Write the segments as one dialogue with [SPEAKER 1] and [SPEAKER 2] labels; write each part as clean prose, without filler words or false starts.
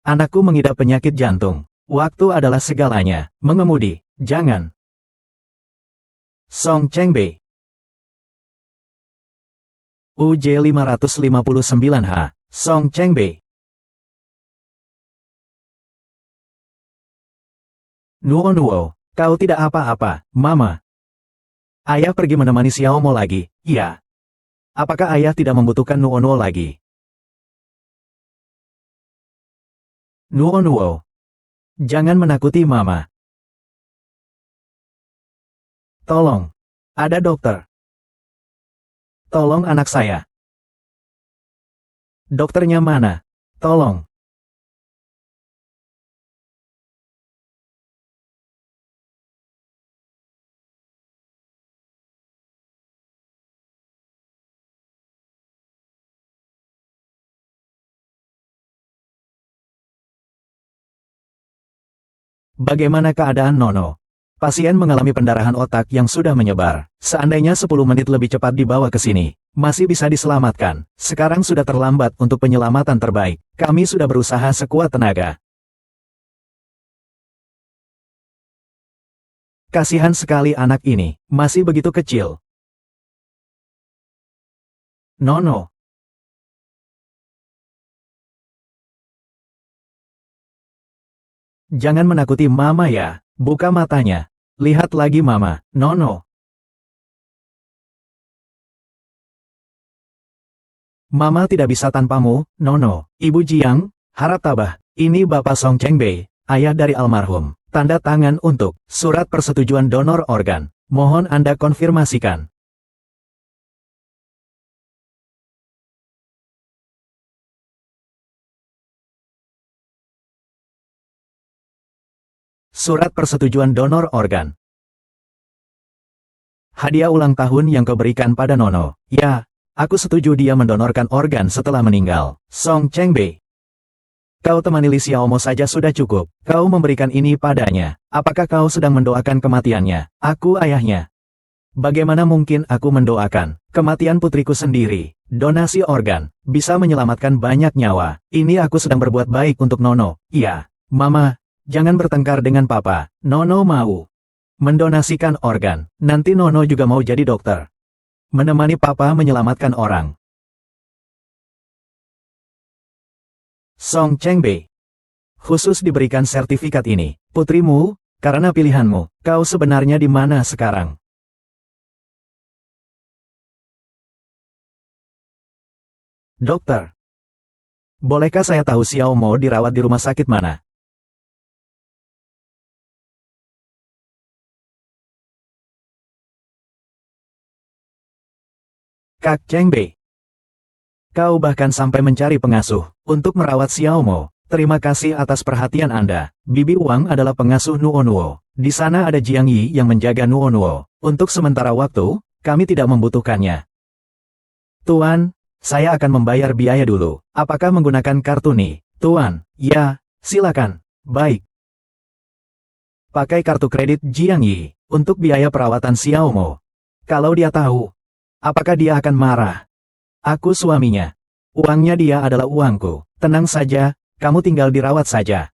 [SPEAKER 1] Anakku mengidap penyakit jantung. Waktu adalah segalanya. Mengemudi, jangan. Song Chengbei. UJ 559H. Song Chengbei. Nuo, kau tidak apa-apa, Mama. Ayah pergi menemani Xiaomo lagi, ya. Apakah ayah tidak membutuhkan Nuo lagi? Nuo, jangan menakuti Mama. Tolong, ada dokter. Tolong anak saya. Dokternya mana? Tolong. Bagaimana keadaan Nono? Pasien mengalami pendarahan otak yang sudah menyebar. Seandainya 10 menit lebih cepat dibawa ke sini, masih bisa diselamatkan. Sekarang sudah terlambat untuk penyelamatan terbaik. Kami sudah berusaha sekuat tenaga. Kasihan sekali anak ini, masih begitu kecil. Nono. Jangan menakuti Mama ya, buka matanya. Lihat lagi Mama, Nono. Mama tidak bisa tanpamu, Nono. Ibu Jiang, harap tabah. Ini Bapak Song Chengbei, ayah dari almarhum. Tanda tangan untuk surat persetujuan donor organ. Mohon Anda konfirmasikan. Surat persetujuan donor organ. Hadiah ulang tahun yang kau berikan pada Nono. Ya, aku setuju dia mendonorkan organ setelah meninggal. Song Chengbei. Kau temani Li Xiaomo saja sudah cukup. Kau memberikan ini padanya. Apakah kau sedang mendoakan kematiannya? Aku ayahnya. Bagaimana mungkin aku mendoakan kematian putriku sendiri? Donasi organ bisa menyelamatkan banyak nyawa. Ini aku sedang berbuat baik untuk Nono. Iya, Mama. Jangan bertengkar dengan Papa. Nono mau mendonasikan organ. Nanti Nono juga mau jadi dokter. Menemani Papa menyelamatkan orang. Song Chengbei. Khusus diberikan sertifikat ini. Putrimu, karena pilihanmu, kau sebenarnya di mana sekarang? Dokter. Bolehkah saya tahu Xiaomo dirawat di rumah sakit mana? Kak Chengbei. Kau bahkan sampai mencari pengasuh untuk merawat Xiaomo. Terima kasih atas perhatian Anda. Bibi Wang adalah pengasuh Nuo. Di sana ada Jiang Yi yang menjaga Nuo. Untuk sementara waktu, kami tidak membutuhkannya. Tuan, saya akan membayar biaya dulu. Apakah menggunakan kartu nih? Tuan, ya, silakan. Baik. Pakai kartu kredit Jiang Yi untuk biaya perawatan Xiaomo. Kalau dia tahu, apakah dia akan marah? Aku suaminya. Uangnya dia adalah uangku. Tenang saja, kamu tinggal dirawat saja.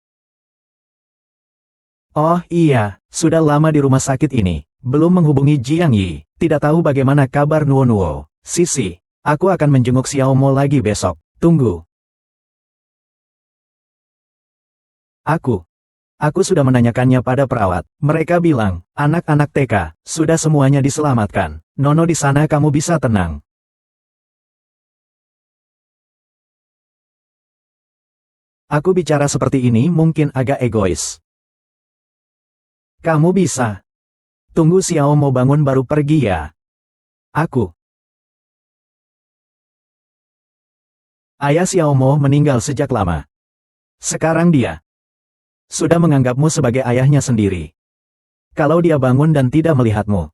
[SPEAKER 1] Oh iya, sudah lama di rumah sakit ini. Belum menghubungi Jiang Yi. Tidak tahu bagaimana kabar Nuo. Sisi, aku akan menjenguk Xiaomo lagi besok. Tunggu. Aku sudah menanyakannya pada perawat. Mereka bilang, anak-anak TK, sudah semuanya diselamatkan. Nono di sana kamu bisa tenang. Aku bicara seperti ini mungkin agak egois. Kamu bisa. Tunggu Xiaomo bangun baru pergi ya. Ayah Xiaomo meninggal sejak lama. Sekarang dia sudah menganggapmu sebagai ayahnya sendiri. Kalau dia bangun dan tidak melihatmu,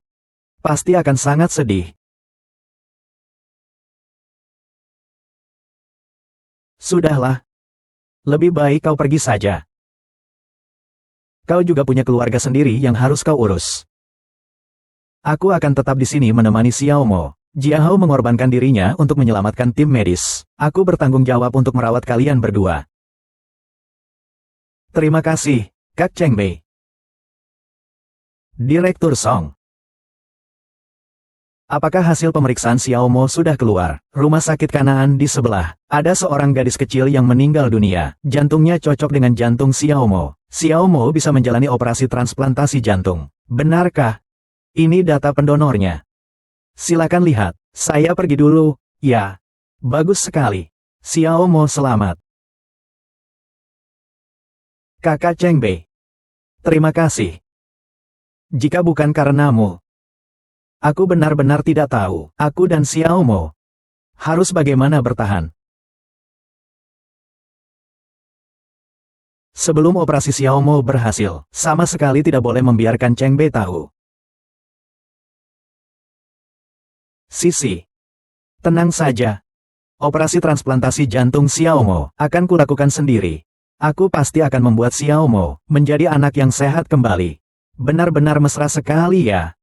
[SPEAKER 1] pasti akan sangat sedih. Sudahlah. Lebih baik kau pergi saja. Kau juga punya keluarga sendiri yang harus kau urus. Aku akan tetap di sini menemani Xiaomo. Jiahao mengorbankan dirinya untuk menyelamatkan tim medis. Aku bertanggung jawab untuk merawat kalian berdua. Terima kasih, Kak Cheng Bei. Direktur Song. Apakah hasil pemeriksaan Xiao Mo sudah keluar? Rumah sakit Kanaan di sebelah. Ada seorang gadis kecil yang meninggal dunia. Jantungnya cocok dengan jantung Xiao Mo. Xiao Mo bisa menjalani operasi transplantasi jantung. Benarkah? Ini data pendonornya. Silakan lihat. Saya pergi dulu. Ya. Bagus sekali. Xiao Mo selamat. Kakak Cheng Bei. Terima kasih. Jika bukan karenamu, aku benar-benar tidak tahu. Aku dan Xiao Mo harus bagaimana bertahan. Sebelum operasi Xiao Mo berhasil, sama sekali tidak boleh membiarkan Cheng Bei tahu. Sisi. Tenang saja. Operasi transplantasi jantung Xiao Mo akan kulakukan sendiri. Aku pasti akan membuat Xiao Mo menjadi anak yang sehat kembali. Benar-benar mesra sekali ya.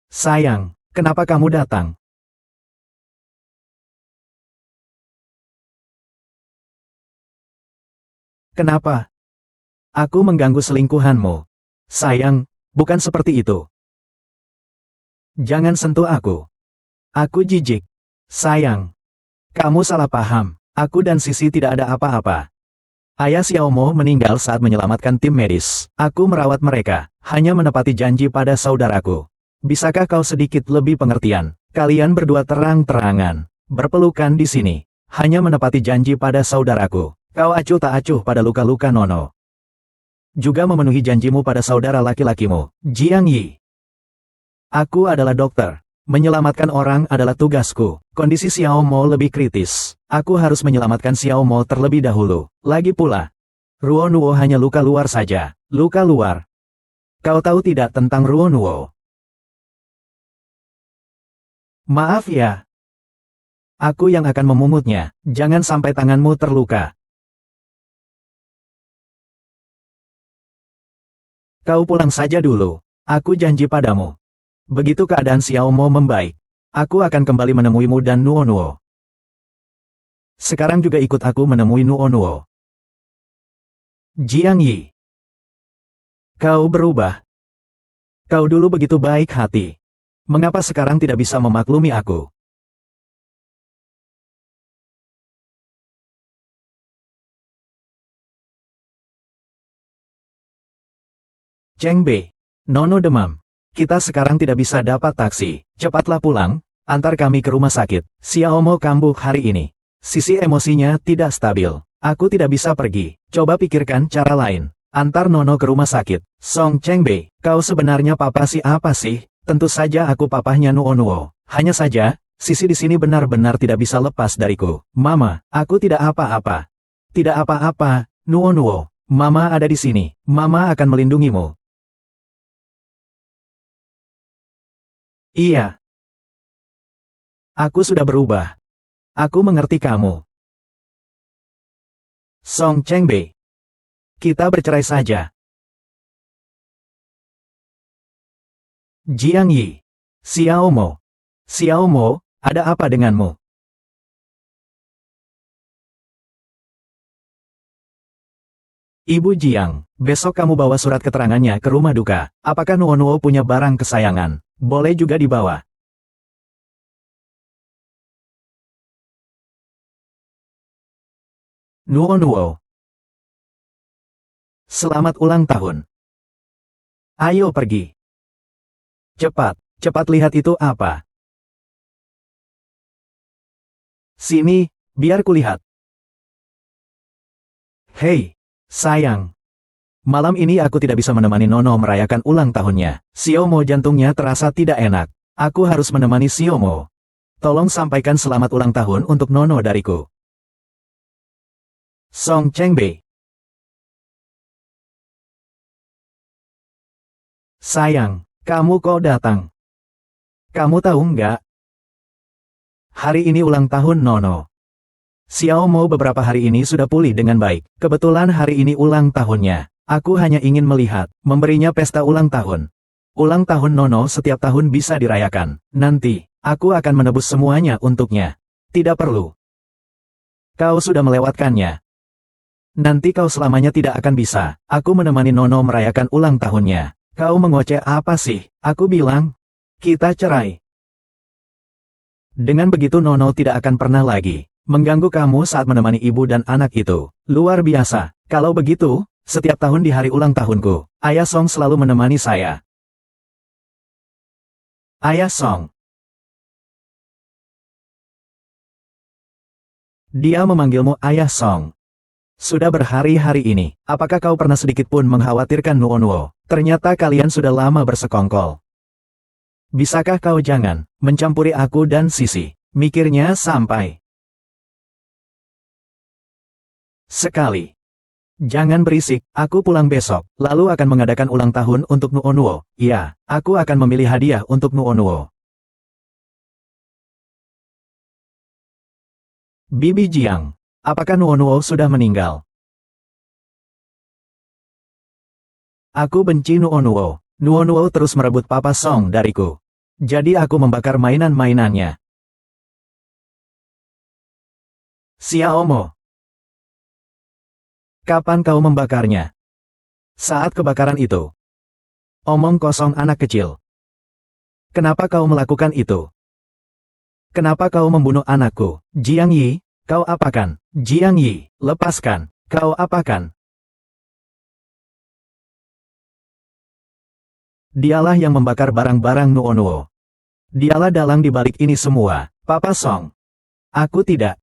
[SPEAKER 1] Sayang, kenapa kamu datang? Kenapa? Aku mengganggu selingkuhanmu. Sayang, bukan seperti itu. Jangan sentuh aku. Aku jijik. Sayang, kamu salah paham. Aku dan Sisi tidak ada apa-apa. Ayah Xiao Mo meninggal saat menyelamatkan tim medis. Aku merawat mereka, hanya menepati janji pada saudaraku. Bisakah kau sedikit lebih pengertian? Kalian berdua terang-terangan berpelukan di sini, hanya menepati janji pada saudaraku. Kau acuh tak acuh pada luka-luka Nono. Juga memenuhi janjimu pada saudara laki-lakimu, Jiang Yi. Aku adalah dokter. Menyelamatkan orang adalah tugasku. Kondisi Xiao Mo lebih kritis. Aku harus menyelamatkan Xiao Mo terlebih dahulu. Lagi pula, Ruonuo hanya luka luar saja. Luka luar. Kau tahu tidak tentang Ruonuo? Maaf ya. Aku yang akan memungutnya. Jangan sampai tanganmu terluka. Kau pulang saja dulu. Aku janji padamu. Begitu keadaan Xiao Mo membaik, aku akan kembali menemuimu dan Nuonuo. Sekarang juga ikut aku menemui Nuonuo. Jiang Yi. Kau berubah. Kau dulu begitu baik hati. Mengapa sekarang tidak bisa memaklumi aku? Cheng Bei. Nono demam. Kita sekarang tidak bisa dapat taksi. Cepatlah pulang, antar kami ke rumah sakit. Xiao Mo kambuh hari ini. Sisi emosinya tidak stabil. Aku tidak bisa pergi. Coba pikirkan cara lain. Antar Nono ke rumah sakit. Song Cheng Bei, kau sebenarnya papa apa sih? Tentu saja aku papahnya Nuonuo. Hanya saja, Sisi di sini benar-benar tidak bisa lepas dariku. Mama, aku tidak apa-apa. Tidak apa-apa, Nuonuo. Mama ada di sini. Mama akan melindungimu. Iya. Aku sudah berubah. Aku mengerti kamu. Song Cheng Bei. Kita bercerai saja. Jiang Yi. Xiao Mo. Xiao Mo, ada apa denganmu? Ibu Jiang, besok kamu bawa surat keterangannya ke rumah duka. Apakah Nuonuo punya barang kesayangan? Boleh juga dibawa. Nuonuo. Selamat ulang tahun. Ayo pergi. Cepat, cepat lihat itu apa. Sini, biar kulihat. Hei, sayang. Malam ini aku tidak bisa menemani Nono merayakan ulang tahunnya. Xiao Mo jantungnya terasa tidak enak. Aku harus menemani Xiao Mo. Tolong sampaikan selamat ulang tahun untuk Nono dariku. Song Cheng Bei. Sayang, kamu kok datang? Kamu tahu nggak? Hari ini ulang tahun Nono. Xiao Mo beberapa hari ini sudah pulih dengan baik. Kebetulan hari ini ulang tahunnya. Aku hanya ingin melihat, memberinya pesta ulang tahun. Ulang tahun Nono setiap tahun bisa dirayakan. Nanti, aku akan menebus semuanya untuknya. Tidak perlu. Kau sudah melewatkannya. Nanti kau selamanya tidak akan bisa. Aku menemani Nono merayakan ulang tahunnya. Kau mengoceh apa sih? Aku bilang, kita cerai. Dengan begitu Nono tidak akan pernah lagi mengganggu kamu saat menemani ibu dan anak itu. Luar biasa. Kalau begitu, setiap tahun di hari ulang tahunku, Ayah Song selalu menemani saya. Ayah Song. Dia memanggilmu Ayah Song. Sudah berhari-hari ini, apakah kau pernah sedikit pun mengkhawatirkan Nuo? Ternyata kalian sudah lama bersekongkol. Bisakah kau jangan mencampuri aku dan Sisi? Mikirnya sampai sekali. Jangan berisik, aku pulang besok, lalu akan mengadakan ulang tahun untuk Nuo. Iya, aku akan memilih hadiah untuk Nuo. Bibi Jiang, apakah Nuo sudah meninggal? Aku benci Nuo. Nuo terus merebut Papa Song dariku. Jadi aku membakar mainan-mainannya. Xiaomo, kapan kau membakarnya? Saat kebakaran itu. Omong kosong anak kecil. Kenapa kau melakukan itu? Kenapa kau membunuh anakku? Jiang Yi, kau apakan? Jiang Yi, lepaskan. Kau apakan? Dialah yang membakar barang-barang Nuo. Dialah dalang di balik ini semua, Papa Song. Aku tidak.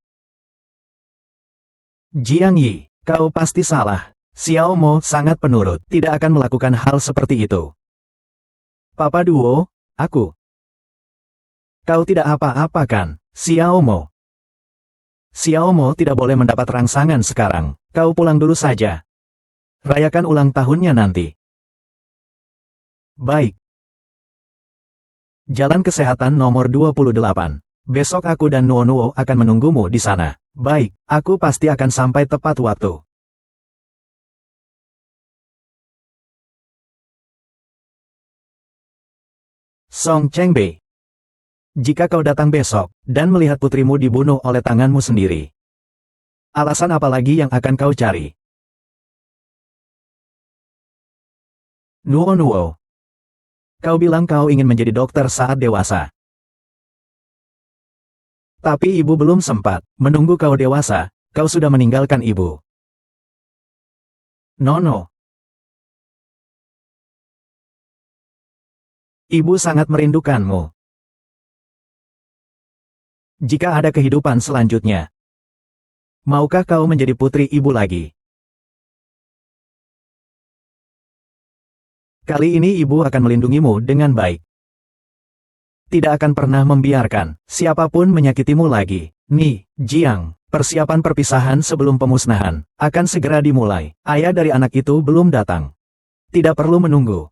[SPEAKER 1] Jiang Yi, kau pasti salah. Xiaomo sangat penurut, tidak akan melakukan hal seperti itu. Papa Duo, aku. Kau tidak apa-apa kan, Xiaomo? Xiaomo tidak boleh mendapat rangsangan sekarang. Kau pulang dulu saja. Rayakan ulang tahunnya nanti. Baik. Jalan Kesehatan nomor 28. Besok aku dan Nuo akan menunggumu di sana. Baik, aku pasti akan sampai tepat waktu. Song Chengbei. Jika kau datang besok, dan melihat putrimu dibunuh oleh tanganmu sendiri. Alasan apa lagi yang akan kau cari? Nuo. Kau bilang kau ingin menjadi dokter saat dewasa. Tapi ibu belum sempat menunggu kau dewasa, kau sudah meninggalkan ibu. Nono. Ibu sangat merindukanmu. Jika ada kehidupan selanjutnya, maukah kau menjadi putri ibu lagi? Kali ini ibu akan melindungimu dengan baik. Tidak akan pernah membiarkan siapapun menyakitimu lagi. Ni, Jiang, persiapan perpisahan sebelum pemusnahan akan segera dimulai. Ayah dari anak itu belum datang. Tidak perlu menunggu.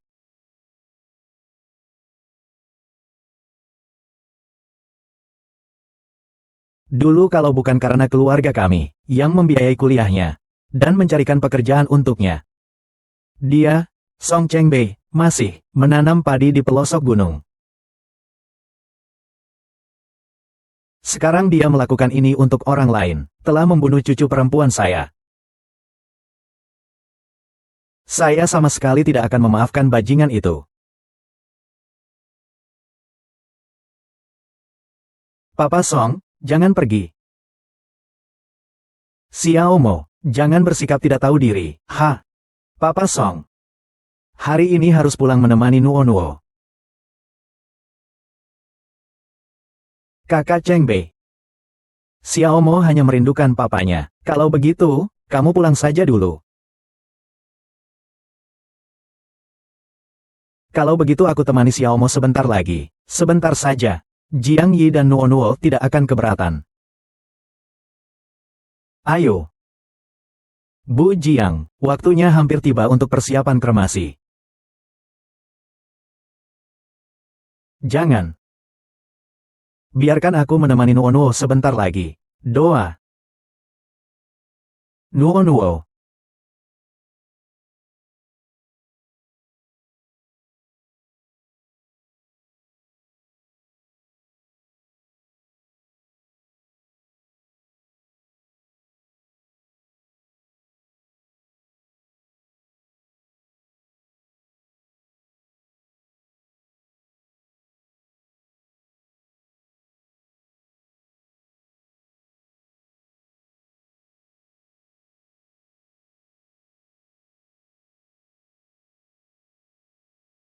[SPEAKER 1] Dulu kalau bukan karena keluarga kami yang membiayai kuliahnya dan mencarikan pekerjaan untuknya, dia, Song Chengbei, masih menanam padi di pelosok gunung. Sekarang dia melakukan ini untuk orang lain, telah membunuh cucu perempuan saya. Saya sama sekali tidak akan memaafkan bajingan itu. Papa Song, jangan pergi. Xiaomo, jangan bersikap tidak tahu diri. Papa Song. Hari ini harus pulang menemani Nuo. Kakak Chengbei. Xiaomo hanya merindukan papanya. Kalau begitu, kamu pulang saja dulu. Kalau begitu aku temani Xiaomo sebentar lagi. Sebentar saja. Jiang Yi dan Nuo tidak akan keberatan. Ayo. Bu Jiang, waktunya hampir tiba untuk persiapan kremasi. Jangan. Biarkan aku menemani Nuo sebentar lagi. Doa. Nuo.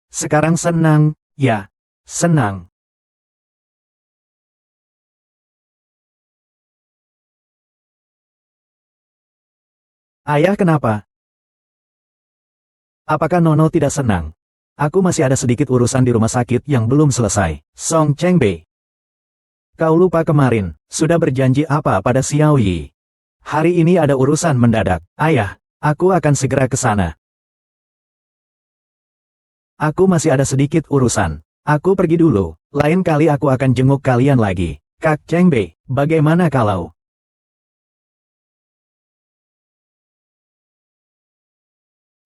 [SPEAKER 1] Sekarang senang, ya. Senang. Ayah kenapa? Apakah Nono tidak senang? Aku masih ada sedikit urusan di rumah sakit yang belum selesai. Song Chengbei. Kau lupa kemarin, sudah berjanji apa pada Xiao Yi? Hari ini ada urusan mendadak. Ayah, aku akan segera ke sana. Aku masih ada sedikit urusan. Aku pergi dulu, lain kali aku akan jenguk kalian lagi. Kak Chengbei, bagaimana kalau?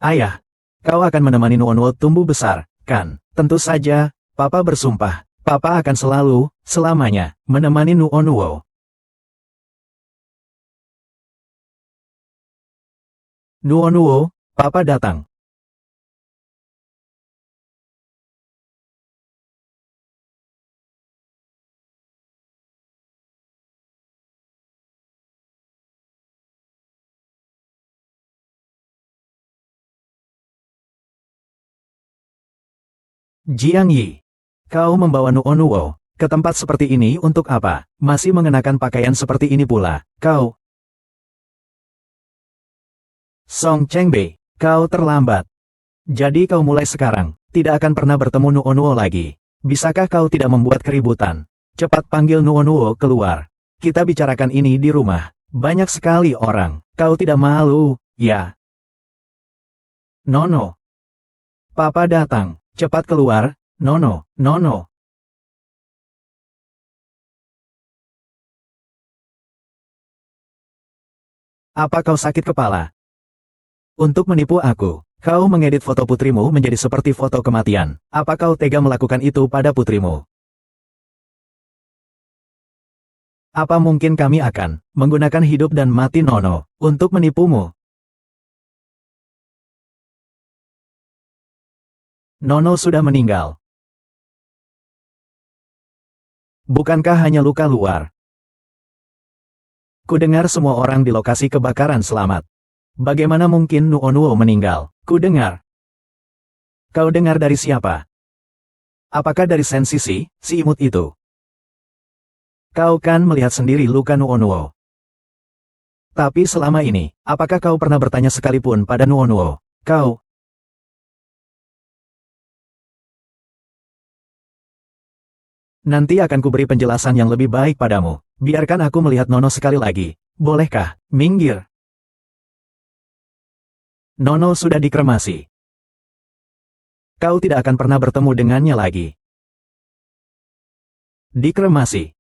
[SPEAKER 1] Ayah, kau akan menemani Nuonwo tumbuh besar, kan? Tentu saja, Papa bersumpah. Papa akan selalu, selamanya, menemani Nuonwo. Nuonwo, Papa datang. Jiang Yi. Kau membawa Nuonwo ke tempat seperti ini untuk apa? Masih mengenakan pakaian seperti ini pula. Kau. Song Chengbei, kau terlambat. Jadi kau mulai sekarang, tidak akan pernah bertemu Nuonwo lagi. Bisakah kau tidak membuat keributan? Cepat panggil Nuonwo keluar. Kita bicarakan ini di rumah. Banyak sekali orang. Kau tidak malu, ya? Nono. Papa datang. Cepat keluar, Nono, Nono. Apa kau sakit kepala? Untuk menipu aku, kau mengedit foto putrimu menjadi seperti foto kematian. Apa kau tega melakukan itu pada putrimu? Apa mungkin kami akan menggunakan hidup dan mati Nono untuk menipumu? Nono sudah meninggal. Bukankah hanya luka luar? Kudengar semua orang di lokasi kebakaran selamat. Bagaimana mungkin Nuonwo meninggal? Kudengar. Kau dengar dari siapa? Apakah dari Sensisi, si imut itu? Kau kan melihat sendiri luka Nuonwo. Tapi selama ini, apakah kau pernah bertanya sekalipun pada Nuonwo? Kau. Nanti akan kuberi penjelasan yang lebih baik padamu. Biarkan aku melihat Nono sekali lagi. Bolehkah? Minggir. Nono sudah dikremasi. Kau tidak akan pernah bertemu dengannya lagi. Dikremasi.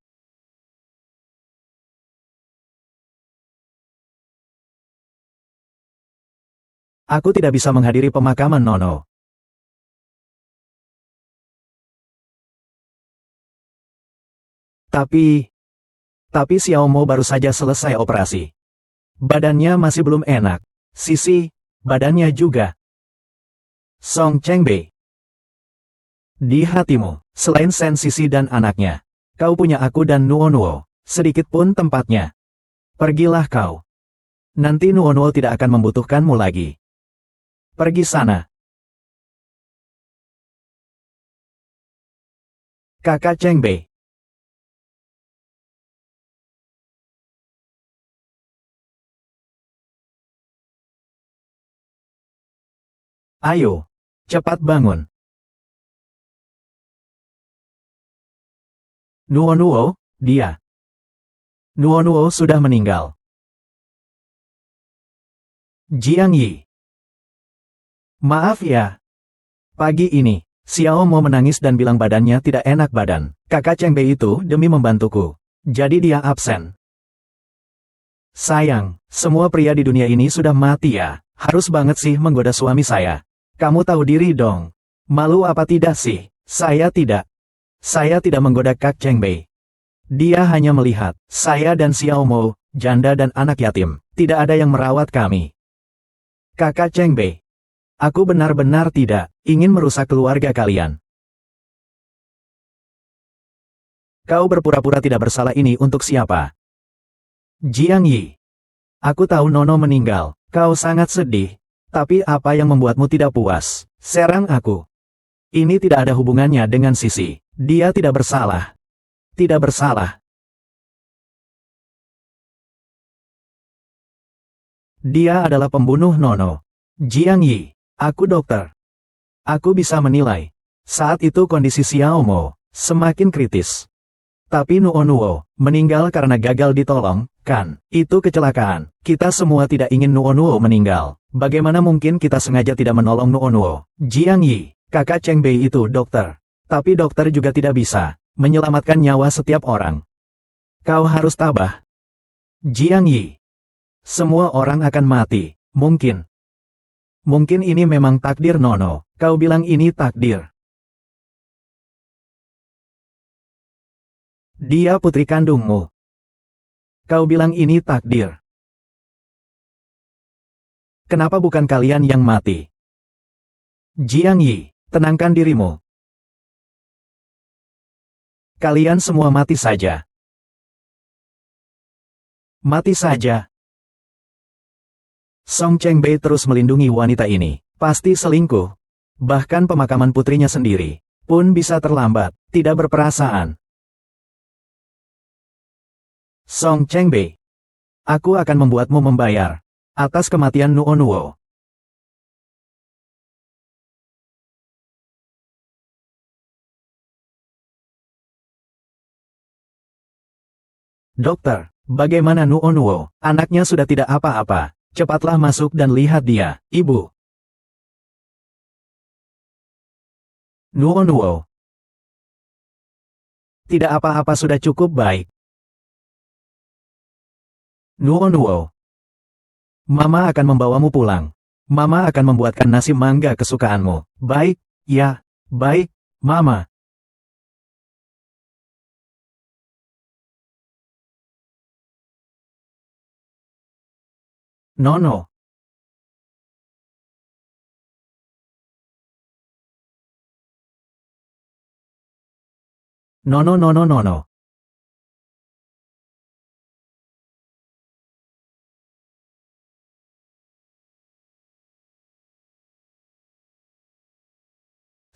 [SPEAKER 1] Aku tidak bisa menghadiri pemakaman Nono. Tapi Xiaomo baru saja selesai operasi. Badannya masih belum enak. Sisi, badannya juga. Song Chengbei. Di hatimu, selain Sen Sisi dan anaknya, kau punya aku dan Nuonwo, sedikit pun tempatnya. Pergilah kau. Nanti Nuonwo tidak akan membutuhkanmu lagi. Pergi sana. Kakak Chengbei. Ayo, cepat bangun. Nuonwo, dia. Nuonwo sudah meninggal. Jiang Yi. Maaf ya. Pagi ini, Xiaomo menangis dan bilang badannya tidak enak badan. Kakak Chengbei itu demi membantuku. Jadi dia absen. Sayang, semua pria di dunia ini sudah mati ya. Harus banget sih menggoda suami saya. Kamu tahu diri dong. Malu apa tidak sih? Saya tidak. Saya tidak menggoda Kak Chengbei. Dia hanya melihat, saya dan Xiaomo, janda dan anak yatim, tidak ada yang merawat kami. Kakak Chengbei. Aku benar-benar tidak ingin merusak keluarga kalian. Kau berpura-pura tidak bersalah ini untuk siapa? Jiang Yi. Aku tahu Nono meninggal. Kau sangat sedih. Tapi apa yang membuatmu tidak puas? Serang aku. Ini tidak ada hubungannya dengan Sisi. Dia tidak bersalah. Tidak bersalah. Dia adalah pembunuh Nono. Jiang Yi. Aku dokter. Aku bisa menilai. Saat itu kondisi Xiao Mo semakin kritis. Tapi Nuonuo meninggal karena gagal ditolong, kan? Itu kecelakaan. Kita semua tidak ingin Nuonuo meninggal. Bagaimana mungkin kita sengaja tidak menolong Nuonuo? Jiang Yi, kakak Cheng Bei itu dokter. Tapi dokter juga tidak bisa menyelamatkan nyawa setiap orang. Kau harus tabah. Jiang Yi. Semua orang akan mati. Mungkin. Mungkin ini memang takdir Nono. Kau bilang ini takdir. Dia putri kandungmu. Kau bilang ini takdir. Kenapa bukan kalian yang mati? Jiang Yi, tenangkan dirimu. Kalian semua mati saja. Mati saja. Song Chengbei terus melindungi wanita ini. Pasti selingkuh. Bahkan pemakaman putrinya sendiri pun bisa terlambat, tidak berperasaan. Song Chengbei, aku akan membuatmu membayar atas kematian Nuonuo. Dokter, bagaimana Nuonuo? Anaknya sudah tidak apa-apa. Cepatlah masuk dan lihat dia, Ibu. Nuonuo. Tidak apa-apa, sudah cukup baik. Nuonuo. Mama akan membawamu pulang. Mama akan membuatkan nasi mangga kesukaanmu. Baik, ya, baik, Mama. Nono. Nono, nono, nono.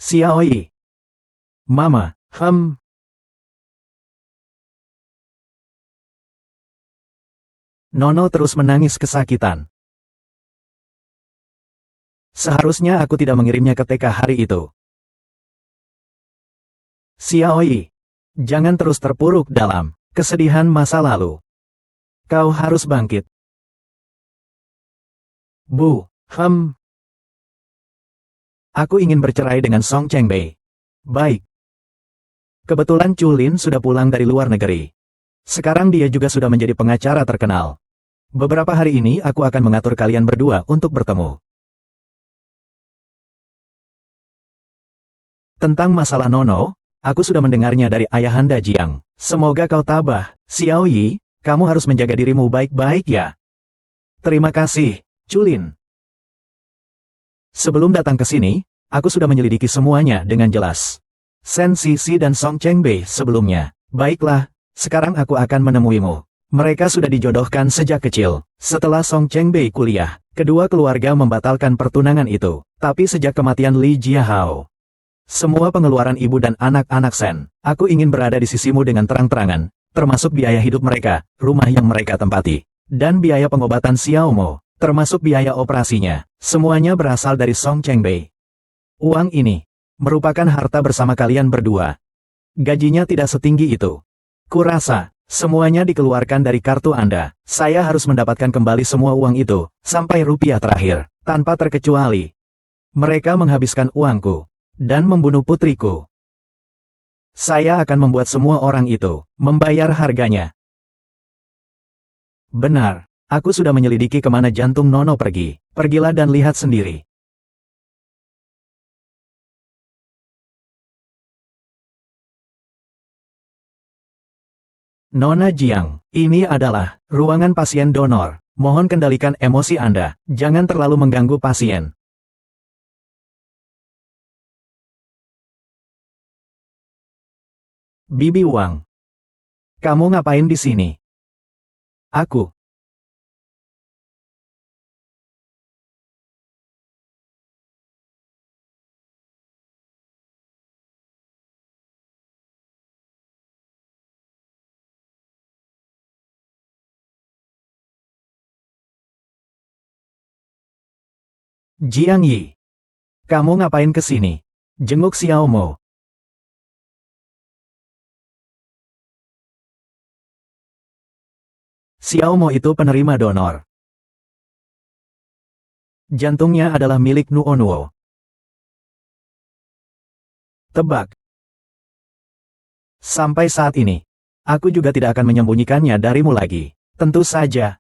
[SPEAKER 1] Xiaoyi. Mama, Nono terus menangis kesakitan. Seharusnya aku tidak mengirimnya ke TK hari itu. Xiaoyi, jangan terus terpuruk dalam kesedihan masa lalu. Kau harus bangkit. Bu, Aku ingin bercerai dengan Song Chengbei. Baik. Kebetulan Chulin sudah pulang dari luar negeri. Sekarang dia juga sudah menjadi pengacara terkenal. Beberapa hari ini aku akan mengatur kalian berdua untuk bertemu. Tentang masalah Nono, aku sudah mendengarnya dari Ayahanda Jiang. Semoga kau tabah, Xiaoyi, kamu harus menjaga dirimu baik-baik ya. Terima kasih, Chulin. Sebelum datang ke sini, aku sudah menyelidiki semuanya dengan jelas. Sen Sisi dan Song Chengbei sebelumnya. Baiklah, sekarang aku akan menemuimu. Mereka sudah dijodohkan sejak kecil. Setelah Song Chengbei kuliah, kedua keluarga membatalkan pertunangan itu. Tapi sejak kematian Li Jiahao, semua pengeluaran ibu dan anak-anak Sen, aku ingin berada di sisimu dengan terang-terangan, termasuk biaya hidup mereka, rumah yang mereka tempati, dan biaya pengobatan Xiao Mo, termasuk biaya operasinya. Semuanya berasal dari Song Chengbei. Uang ini merupakan harta bersama kalian berdua. Gajinya tidak setinggi itu. Kurasa, semuanya dikeluarkan dari kartu Anda. Saya harus mendapatkan kembali semua uang itu, sampai rupiah terakhir, tanpa terkecuali. Mereka menghabiskan uangku dan membunuh putriku. Saya akan membuat semua orang itu membayar harganya. Benar, aku sudah menyelidiki kemana jantung Nono pergi. Pergilah dan lihat sendiri. Nona Jiang, ini adalah ruangan pasien donor. Mohon kendalikan emosi Anda, jangan terlalu mengganggu pasien. Bibi Wang, kamu ngapain di sini? Aku. Jiang Yi, kamu ngapain ke sini? Jenguk Xiao Mo. Xiao Mo itu penerima donor. Jantungnya adalah milik Nuonuo. Tebak. Sampai saat ini, aku juga tidak akan menyembunyikannya darimu lagi. Tentu saja.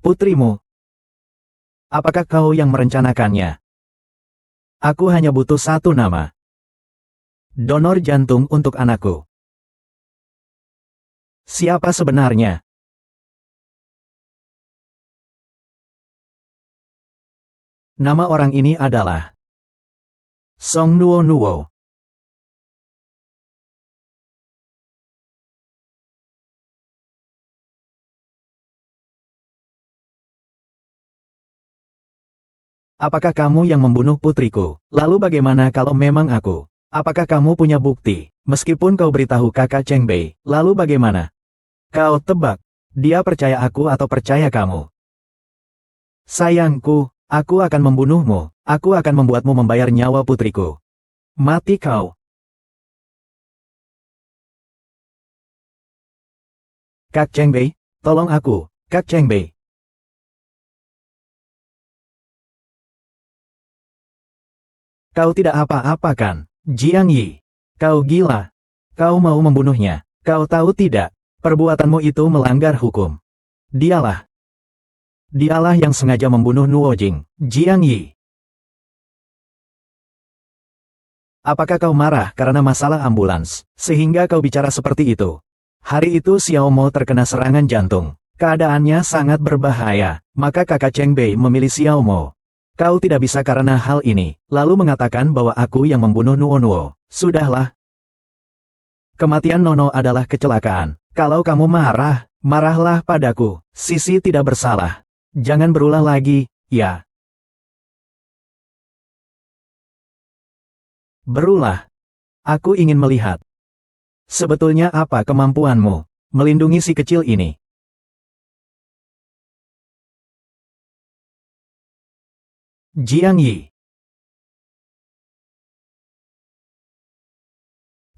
[SPEAKER 1] Putrimu. Apakah kau yang merencanakannya? Aku hanya butuh satu nama. Donor jantung untuk anakku. Siapa sebenarnya? Nama orang ini adalah Song Nuo. Apakah kamu yang membunuh putriku? Lalu bagaimana kalau memang aku? Apakah kamu punya bukti? Meskipun kau beritahu kakak Cheng Bei, lalu bagaimana? Kau tebak. Dia percaya aku atau percaya kamu? Sayangku, aku akan membunuhmu. Aku akan membuatmu membayar nyawa putriku. Mati kau. Kak Cheng Bei, tolong aku. Kak Cheng Bei. Kau tidak apa-apa kan? Jiang Yi. Kau gila. Kau mau membunuhnya. Kau tahu tidak? Perbuatanmu itu melanggar hukum. Dialah. Dialah yang sengaja membunuh Nuo Jing. Jiang Yi. Apakah kau marah karena masalah ambulans, sehingga kau bicara seperti itu? Hari itu Xiao Mo terkena serangan jantung. Keadaannya sangat berbahaya, maka kakak Cheng Bei memilih Xiao Mo. Kau tidak bisa karena hal ini, lalu mengatakan bahwa aku yang membunuh Nuo. Sudahlah. Kematian Nono adalah kecelakaan. Kalau kamu marah, marahlah padaku. Sisi tidak bersalah. Jangan berulah lagi, ya. Berulah. Aku ingin melihat. Sebetulnya apa kemampuanmu melindungi si kecil ini? Jiang Yi.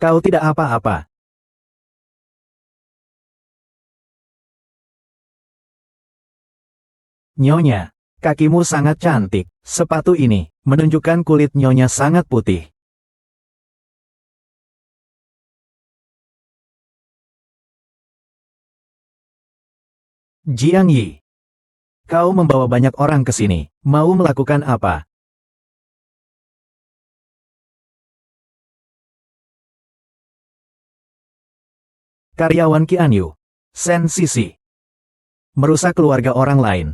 [SPEAKER 1] Kau tidak apa-apa. Nyonya, kakimu sangat cantik. Sepatu ini menunjukkan kulit nyonya sangat putih. Jiang Yi. Kau membawa banyak orang ke sini. Mau melakukan apa? Karyawan Qianyu. Sensisi. Merusak keluarga orang lain.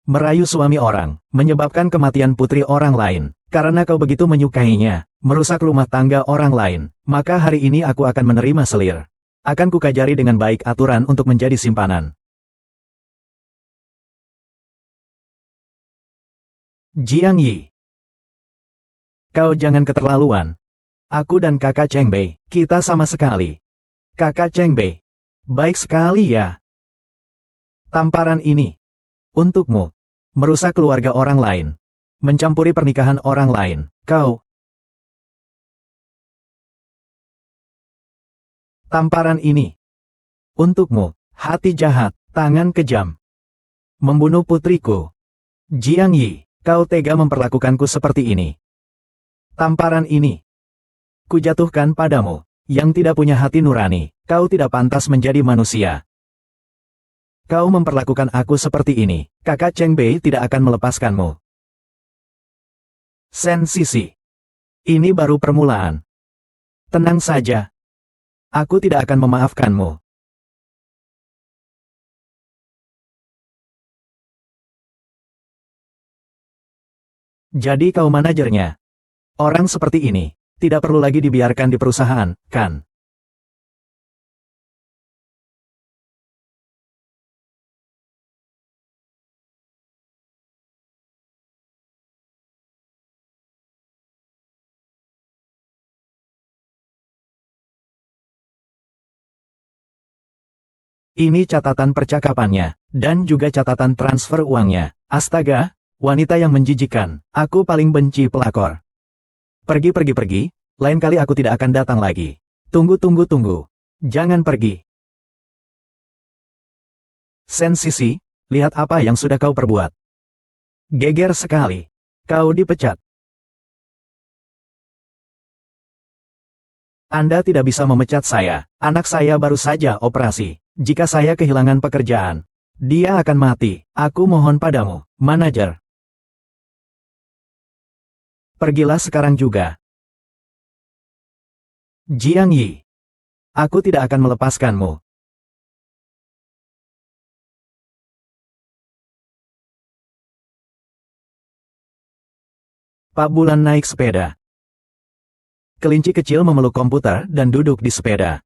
[SPEAKER 1] Merayu suami orang, menyebabkan kematian putri orang lain. Karena kau begitu menyukainya, merusak rumah tangga orang lain, maka hari ini aku akan menerima selir. Akan kukajari dengan baik aturan untuk menjadi simpanan. Jiang Yi. Kau jangan keterlaluan. Aku dan kakak Cheng Bei, kita sama sekali. Kakak Cheng Bei. Baik sekali ya. Tamparan ini. Untukmu. Merusak keluarga orang lain. Mencampuri pernikahan orang lain. Kau. Tamparan ini. Untukmu. Hati jahat. Tangan kejam. Membunuh putriku. Jiang Yi. Kau tega memperlakukanku seperti ini. Tamparan ini. Kujatuhkan padamu. Yang tidak punya hati nurani. Kau tidak pantas menjadi manusia. Kau memperlakukan aku seperti ini, kakak Cheng Bei tidak akan melepaskanmu. Sensisi. Ini baru permulaan. Tenang saja. Aku tidak akan memaafkanmu. Jadi kau manajernya. Orang seperti ini, tidak perlu lagi dibiarkan di perusahaan, kan? Ini catatan percakapannya, dan juga catatan transfer uangnya. Astaga, wanita yang menjijikan. Aku paling benci pelakor. Pergi. Lain kali aku tidak akan datang lagi. Tunggu. Jangan pergi. Sensisi, lihat apa yang sudah kau perbuat. Geger sekali. Kau dipecat. Anda tidak bisa memecat saya. Anak saya baru saja operasi. Jika saya kehilangan pekerjaan, dia akan mati. Aku mohon padamu, manajer. Pergilah sekarang juga. Jiang Yi. Aku tidak akan melepaskanmu. Pak Bulan naik sepeda. Kelinci kecil memeluk komputer dan duduk di sepeda.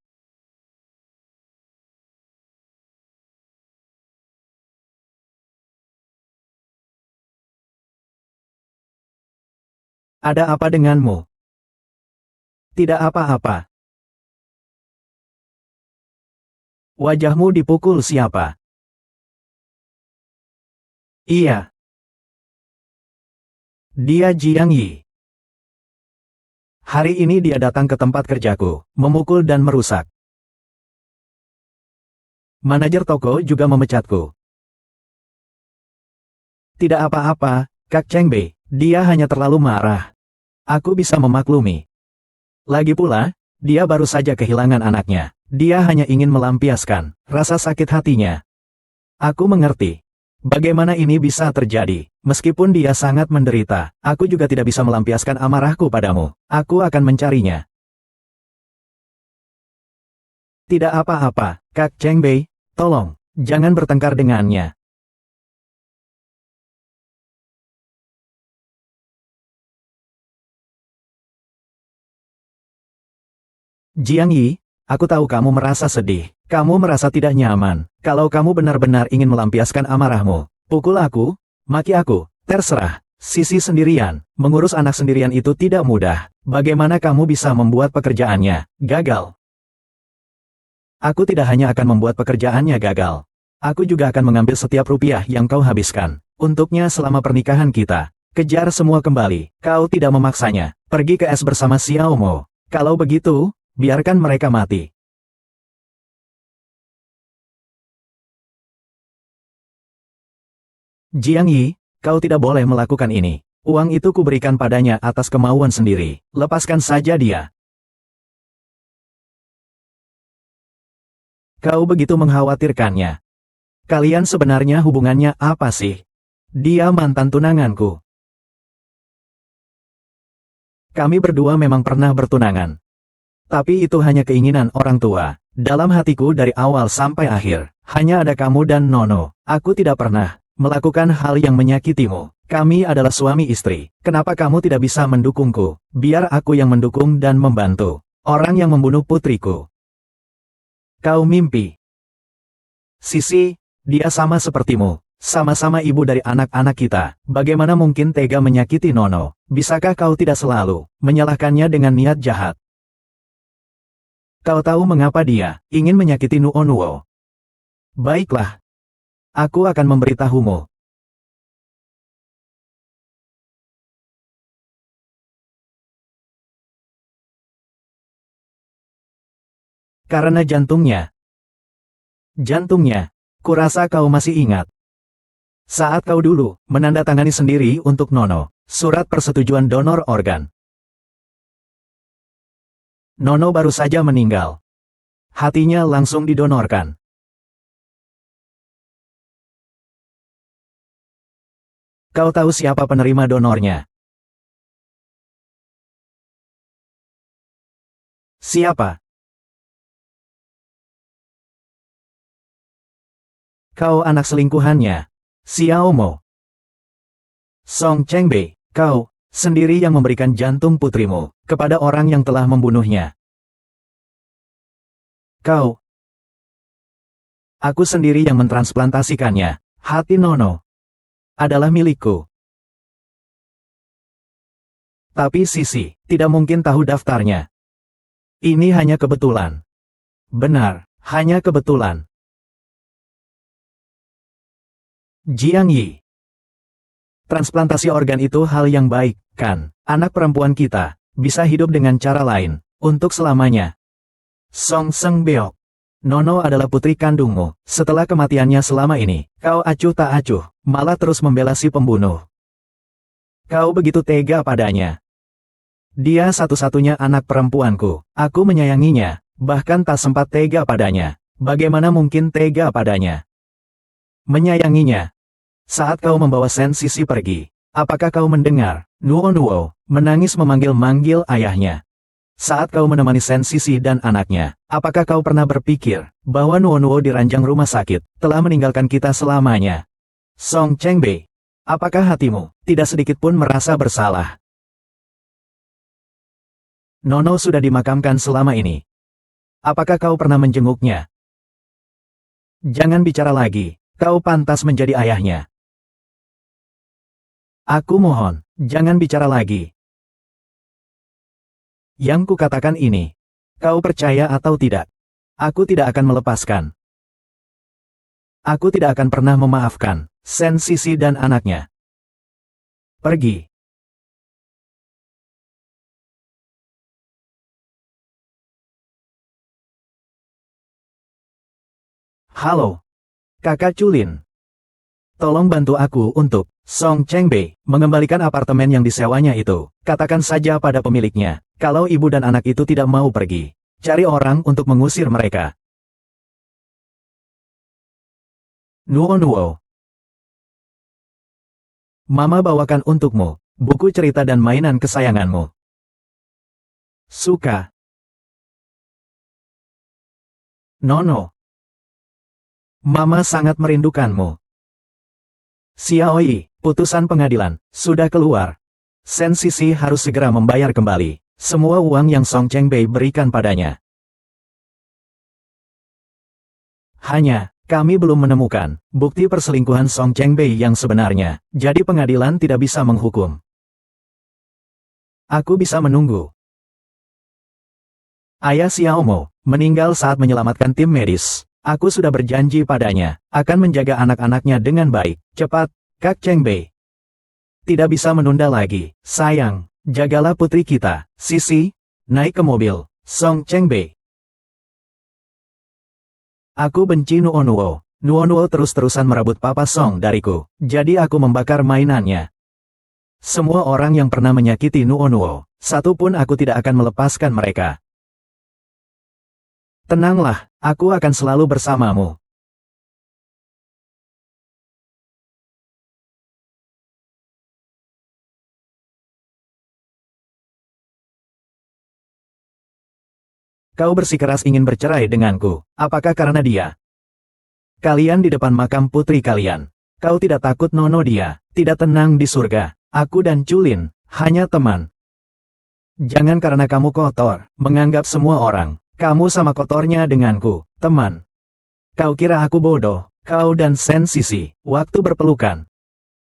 [SPEAKER 1] Ada apa denganmu? Tidak apa-apa. Wajahmu dipukul siapa? Iya. Dia Jiang Yi. Hari ini dia datang ke tempat kerjaku, memukul dan merusak. Manajer toko juga memecatku. Tidak apa-apa, Kak Cheng Bei, dia hanya terlalu marah. Aku bisa memaklumi. Lagi pula, dia baru saja kehilangan anaknya. Dia hanya ingin melampiaskan rasa sakit hatinya. Aku mengerti. Bagaimana ini bisa terjadi? Meskipun dia sangat menderita, aku juga tidak bisa melampiaskan amarahku padamu. Aku akan mencarinya. Tidak apa-apa, Kak Cheng Bei, tolong, jangan bertengkar dengannya. Jiang Yi, aku tahu kamu merasa sedih. Kamu merasa tidak nyaman. Kalau kamu benar-benar ingin melampiaskan amarahmu, pukul aku, maki aku, terserah. Sisi sendirian, mengurus anak sendirian itu tidak mudah. Bagaimana kamu bisa membuat pekerjaannya gagal? Aku tidak hanya akan membuat pekerjaannya gagal. Aku juga akan mengambil setiap rupiah yang kau habiskan untuknya selama pernikahan kita. Kejar semua kembali. Kau tidak memaksanya. Pergi ke es bersama Xiao Mo. Kalau begitu, biarkan mereka mati. Jiang Yi, kau tidak boleh melakukan ini. Uang itu kuberikan padanya atas kemauan sendiri. Lepaskan saja dia. Kau begitu mengkhawatirkannya. Kalian sebenarnya hubungannya apa sih? Dia mantan tunanganku. Kami berdua memang pernah bertunangan. Tapi itu hanya keinginan orang tua. Dalam hatiku dari awal sampai akhir, hanya ada kamu dan Nono. Aku tidak pernah melakukan hal yang menyakitimu. Kami adalah suami istri. Kenapa kamu tidak bisa mendukungku? Biar aku yang mendukung dan membantu orang yang membunuh putriku. Kau mimpi. Sisi, dia sama sepertimu. Sama-sama ibu dari anak-anak kita. Bagaimana mungkin tega menyakiti Nono? Bisakah kau tidak selalu menyalahkannya dengan niat jahat? Kau tahu mengapa dia ingin menyakiti Nuo? Baiklah. Aku akan memberitahumu. Karena jantungnya. Kurasa kau masih ingat. Saat kau dulu menandatangani sendiri untuk Nono, surat persetujuan donor organ. Nono baru saja meninggal. Hatinya langsung didonorkan. Kau tahu siapa penerima donornya? Siapa? Kau anak selingkuhannya. Xiao Mo. Song Chengbei, kau sendiri yang memberikan jantung putrimu kepada orang yang telah membunuhnya. Kau. Aku sendiri yang mentransplantasikannya. Hati Nono adalah milikku. Tapi Sisi tidak mungkin tahu daftarnya. Ini hanya kebetulan. Benar, hanya kebetulan. Jiang Yi. Transplantasi organ itu hal yang baik, kan? Anak perempuan kita bisa hidup dengan cara lain, untuk selamanya. Song Seng Beok. Nono adalah putri kandungmu. Setelah kematiannya selama ini, kau acuh tak acuh, malah terus membela si pembunuh. Kau begitu tega padanya. Dia satu-satunya anak perempuanku. Aku menyayanginya, bahkan tak sempat tega padanya. Bagaimana mungkin tega padanya? Menyayanginya. Saat kau membawa Sen Sisi pergi, apakah kau mendengar Nuo Nuo menangis memanggil-manggil ayahnya? Saat kau menemani Sen Sisi dan anaknya, apakah kau pernah berpikir bahwa Nuo Nuo di ranjang rumah sakit telah meninggalkan kita selamanya? Song Chengbei, apakah hatimu tidak sedikit pun merasa bersalah? Nono sudah dimakamkan selama ini. Apakah kau pernah menjenguknya? Jangan bicara lagi, kau pantas menjadi ayahnya. Aku mohon, jangan bicara lagi. Yang kukatakan ini, kau percaya atau tidak? Aku tidak akan melepaskan. Aku tidak akan pernah memaafkan Sen Sisi dan anaknya. Pergi. Halo, Kakak Culin. Tolong bantu aku untuk Song Chengbei mengembalikan apartemen yang disewanya itu. Katakan saja pada pemiliknya, kalau ibu dan anak itu tidak mau pergi. Cari orang untuk mengusir mereka. Nuo Nuo. Mama bawakan untukmu buku cerita dan mainan kesayanganmu. Suka. Nono. Mama sangat merindukanmu. Xiaoyi, putusan pengadilan sudah keluar. Sen Sisi harus segera membayar kembali semua uang yang Song Chengbei berikan padanya. Hanya, kami belum menemukan bukti perselingkuhan Song Chengbei yang sebenarnya, jadi pengadilan tidak bisa menghukum. Aku bisa menunggu. Ayah Xiaomo meninggal saat menyelamatkan tim medis. Aku sudah berjanji padanya, akan menjaga anak-anaknya dengan baik. Cepat, Kak Chengbei. Tidak bisa menunda lagi. Sayang, jagalah putri kita. Sisi, naik ke mobil. Song Chengbei. Aku benci Nuo Nuo. Nuo Nuo terus-terusan merebut Papa Song dariku. Jadi aku membakar mainannya. Semua orang yang pernah menyakiti Nuo Nuo, satu pun aku tidak akan melepaskan mereka. Tenanglah, aku akan selalu bersamamu. Kau bersikeras ingin bercerai denganku, apakah karena dia? Kalian di depan makam putri kalian. Kau tidak takut Nono dia, tidak tenang di surga. Aku dan Culin, hanya teman. Jangan karena kamu kotor, menganggap semua orang. Kamu sama kotornya denganku, teman. Kau kira aku bodoh, kau dan Sen Sisi, waktu berpelukan.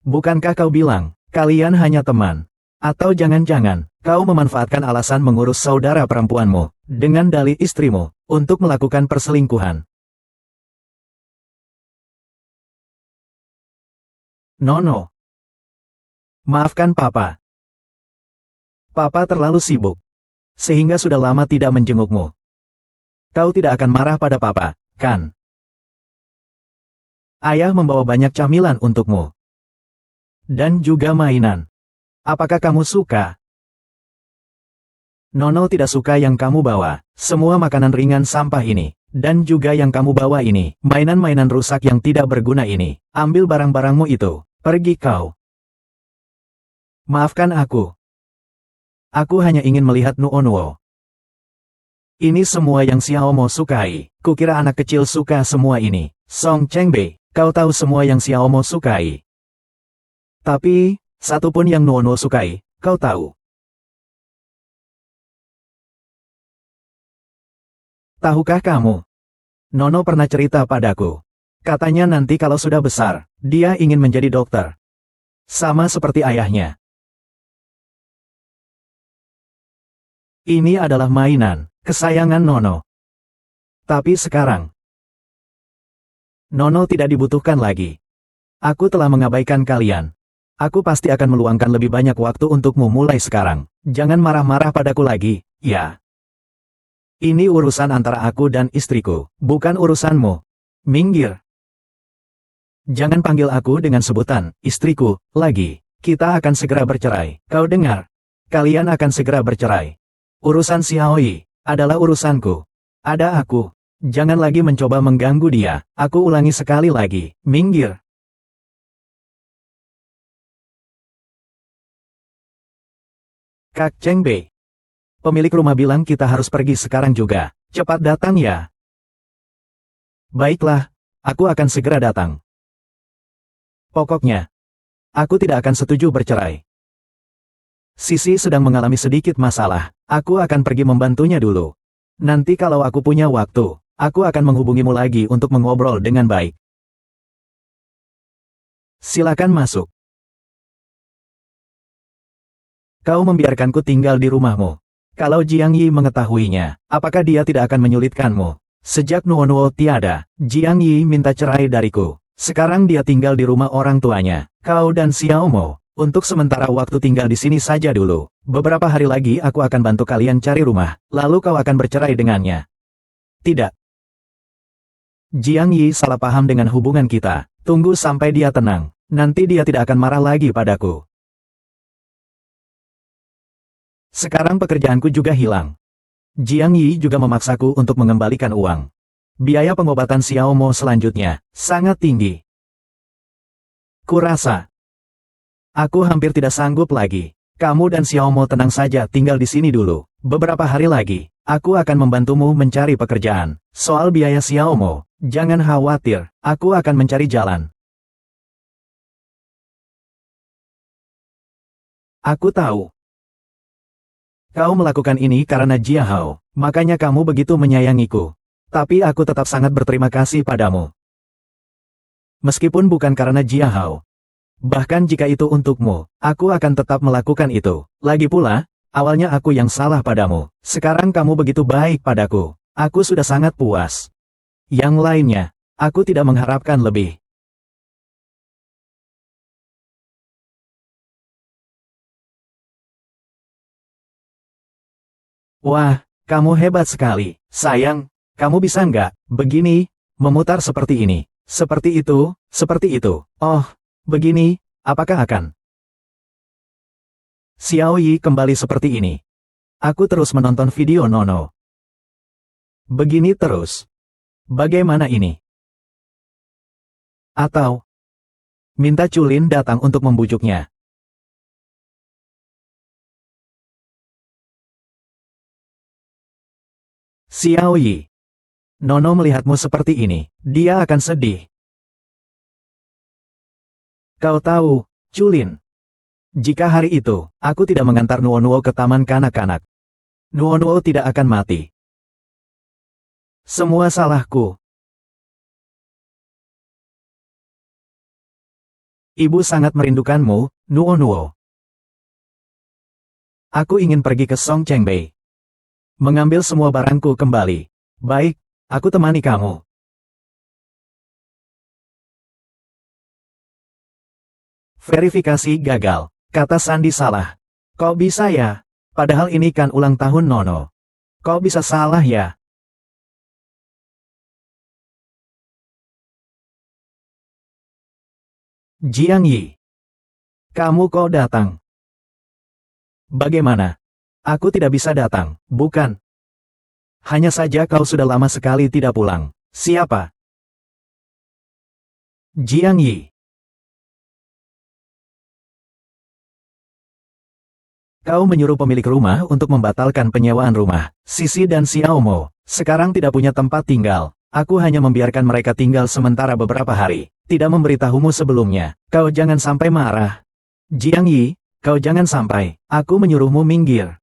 [SPEAKER 1] Bukankah kau bilang, kalian hanya teman? Atau jangan-jangan, kau memanfaatkan alasan mengurus saudara perempuanmu, dengan dalih istrimu, untuk melakukan perselingkuhan. Nono. Maafkan Papa. Papa terlalu sibuk. Sehingga sudah lama tidak menjengukmu. Kau tidak akan marah pada Papa, kan? Ayah membawa banyak camilan untukmu. Dan juga mainan. Apakah kamu suka? Nono tidak suka yang kamu bawa. Semua makanan ringan sampah ini. Dan juga yang kamu bawa ini. Mainan-mainan rusak yang tidak berguna ini. Ambil barang-barangmu itu. Pergi kau. Maafkan aku. Aku hanya ingin melihat Nuo Nuo. Ini semua yang Xiaomo sukai. Kukira anak kecil suka semua ini. Song Chengbei, kau tahu semua yang Xiaomo sukai. Tapi, satu pun yang Nuo Nuo sukai, kau tahu. Tahukah kamu? Nono pernah cerita padaku. Katanya nanti kalau sudah besar, dia ingin menjadi dokter. Sama seperti ayahnya. Ini adalah mainan kesayangan Nono. Tapi sekarang, Nono tidak dibutuhkan lagi. Aku telah mengabaikan kalian. Aku pasti akan meluangkan lebih banyak waktu untukmu mulai sekarang. Jangan marah-marah padaku lagi, ya. Ini urusan antara aku dan istriku, bukan urusanmu. Minggir. Jangan panggil aku dengan sebutan, istriku, lagi. Kita akan segera bercerai. Kau dengar? Kalian akan segera bercerai. Urusan Xiaoyi adalah urusanku. Ada aku. Jangan lagi mencoba mengganggu dia. Aku ulangi sekali lagi. Minggir. Kak Cheng Bei. Pemilik rumah bilang kita harus pergi sekarang juga. Cepat datang ya. Baiklah. Aku akan segera datang. Pokoknya, aku tidak akan setuju bercerai. Sisi sedang mengalami sedikit masalah. Aku akan pergi membantunya dulu. Nanti kalau aku punya waktu, aku akan menghubungimu lagi untuk mengobrol dengan baik. Silakan masuk. Kau membiarkanku tinggal di rumahmu. Kalau Jiang Yi mengetahuinya, apakah dia tidak akan menyulitkanmu? Sejak Nuonuo tiada, Jiang Yi minta cerai dariku. Sekarang dia tinggal di rumah orang tuanya. Kau dan Xiaomo, untuk sementara waktu tinggal di sini saja dulu. Beberapa hari lagi aku akan bantu kalian cari rumah, lalu kau akan bercerai dengannya. Tidak. Jiang Yi salah paham dengan hubungan kita. Tunggu sampai dia tenang. Nanti dia tidak akan marah lagi padaku. Sekarang pekerjaanku juga hilang. Jiang Yi juga memaksaku untuk mengembalikan uang. Biaya pengobatan Xiaomo selanjutnya sangat tinggi. Kurasa aku hampir tidak sanggup lagi. Kamu dan Xiaomo tenang saja tinggal di sini dulu. Beberapa hari lagi, aku akan membantumu mencari pekerjaan. Soal biaya Xiaomo, jangan khawatir, aku akan mencari jalan. Aku tahu. Kau melakukan ini karena Jia Hao, makanya kamu begitu menyayangiku. Tapi aku tetap sangat berterima kasih padamu. Meskipun bukan karena Jia Hao. Bahkan jika itu untukmu, aku akan tetap melakukan itu. Lagi pula, awalnya aku yang salah padamu. Sekarang kamu begitu baik padaku. Aku sudah sangat puas. Yang lainnya, aku tidak mengharapkan lebih. Wah, kamu hebat sekali. Sayang, kamu bisa nggak, begini, memutar seperti ini. Seperti itu, seperti itu. Oh, begini, apakah akan? Xiaoyi kembali seperti ini. Aku terus menonton video Nono. Begini terus. Bagaimana ini? Atau, minta Culin datang untuk membujuknya. Xiaoyi. Nono melihatmu seperti ini, dia akan sedih. Kau tahu, Culin. Jika hari itu, aku tidak mengantar Nuonuo ke taman kanak-kanak, Nuonuo tidak akan mati. Semua salahku. Ibu sangat merindukanmu, Nuonuo. Aku ingin pergi ke Song Chengbei. Mengambil semua barangku kembali. Baik, aku temani kamu. Verifikasi gagal. Kata Sandi salah. Kok bisa ya? Padahal ini kan ulang tahun Nono. Kok bisa salah ya? Jiang Yi. Kamu kok datang? Bagaimana? Aku tidak bisa datang, bukan? Hanya saja kau sudah lama sekali tidak pulang. Siapa? Jiang Yi. Kau menyuruh pemilik rumah untuk membatalkan penyewaan rumah. Sisi dan Xiaomo sekarang tidak punya tempat tinggal. Aku hanya membiarkan mereka tinggal sementara beberapa hari. Tidak memberitahumu sebelumnya. Kau jangan sampai marah. Jiang Yi, kau jangan sampai. Aku menyuruhmu minggir.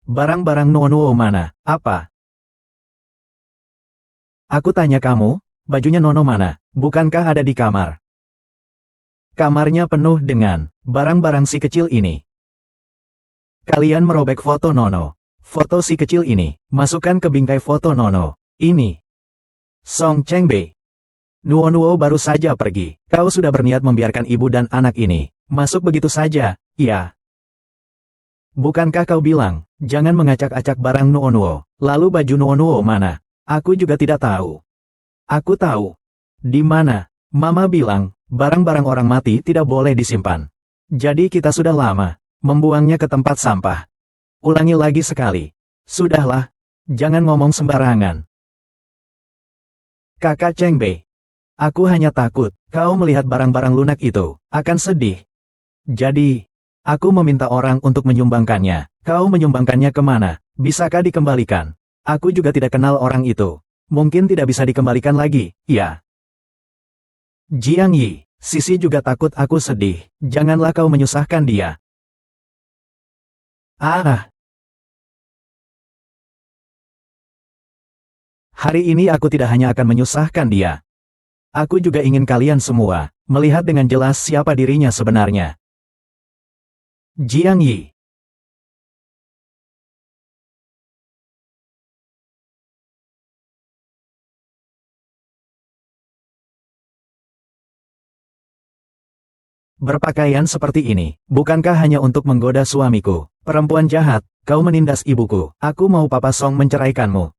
[SPEAKER 1] Barang-barang Nuonuo mana? Apa? Aku tanya kamu, bajunya Nono mana? Bukankah ada di kamar? Kamarnya penuh dengan barang-barang si kecil ini. Kalian merobek foto Nono. Foto si kecil ini, masukkan ke bingkai foto Nono. Ini. Song Chengbei. Nuo baru saja pergi. Kau sudah berniat membiarkan ibu dan anak ini masuk begitu saja, iya. Bukankah kau bilang, jangan mengacak-acak barang Nuo? Lalu baju Nuo mana? Aku juga tidak tahu. Aku tahu. Di mana? Mama bilang, barang-barang orang mati tidak boleh disimpan. Jadi kita sudah lama membuangnya ke tempat sampah. Ulangi lagi sekali. Sudahlah, jangan ngomong sembarangan. Kakak Chengbei. Aku hanya takut, kau melihat barang-barang lunak itu, akan sedih. Jadi, aku meminta orang untuk menyumbangkannya. Kau menyumbangkannya kemana? Bisakah dikembalikan? Aku juga tidak kenal orang itu. Mungkin tidak bisa dikembalikan lagi, ya. Jiang Yi, Sisi juga takut aku sedih. Janganlah kau menyusahkan dia. Hari ini aku tidak hanya akan menyusahkan dia. Aku juga ingin kalian semua melihat dengan jelas siapa dirinya sebenarnya. Jiang Yi. Berpakaian seperti ini, bukankah hanya untuk menggoda suamiku? Perempuan jahat, kau menindas ibuku. Aku mau Papa Song menceraikanmu.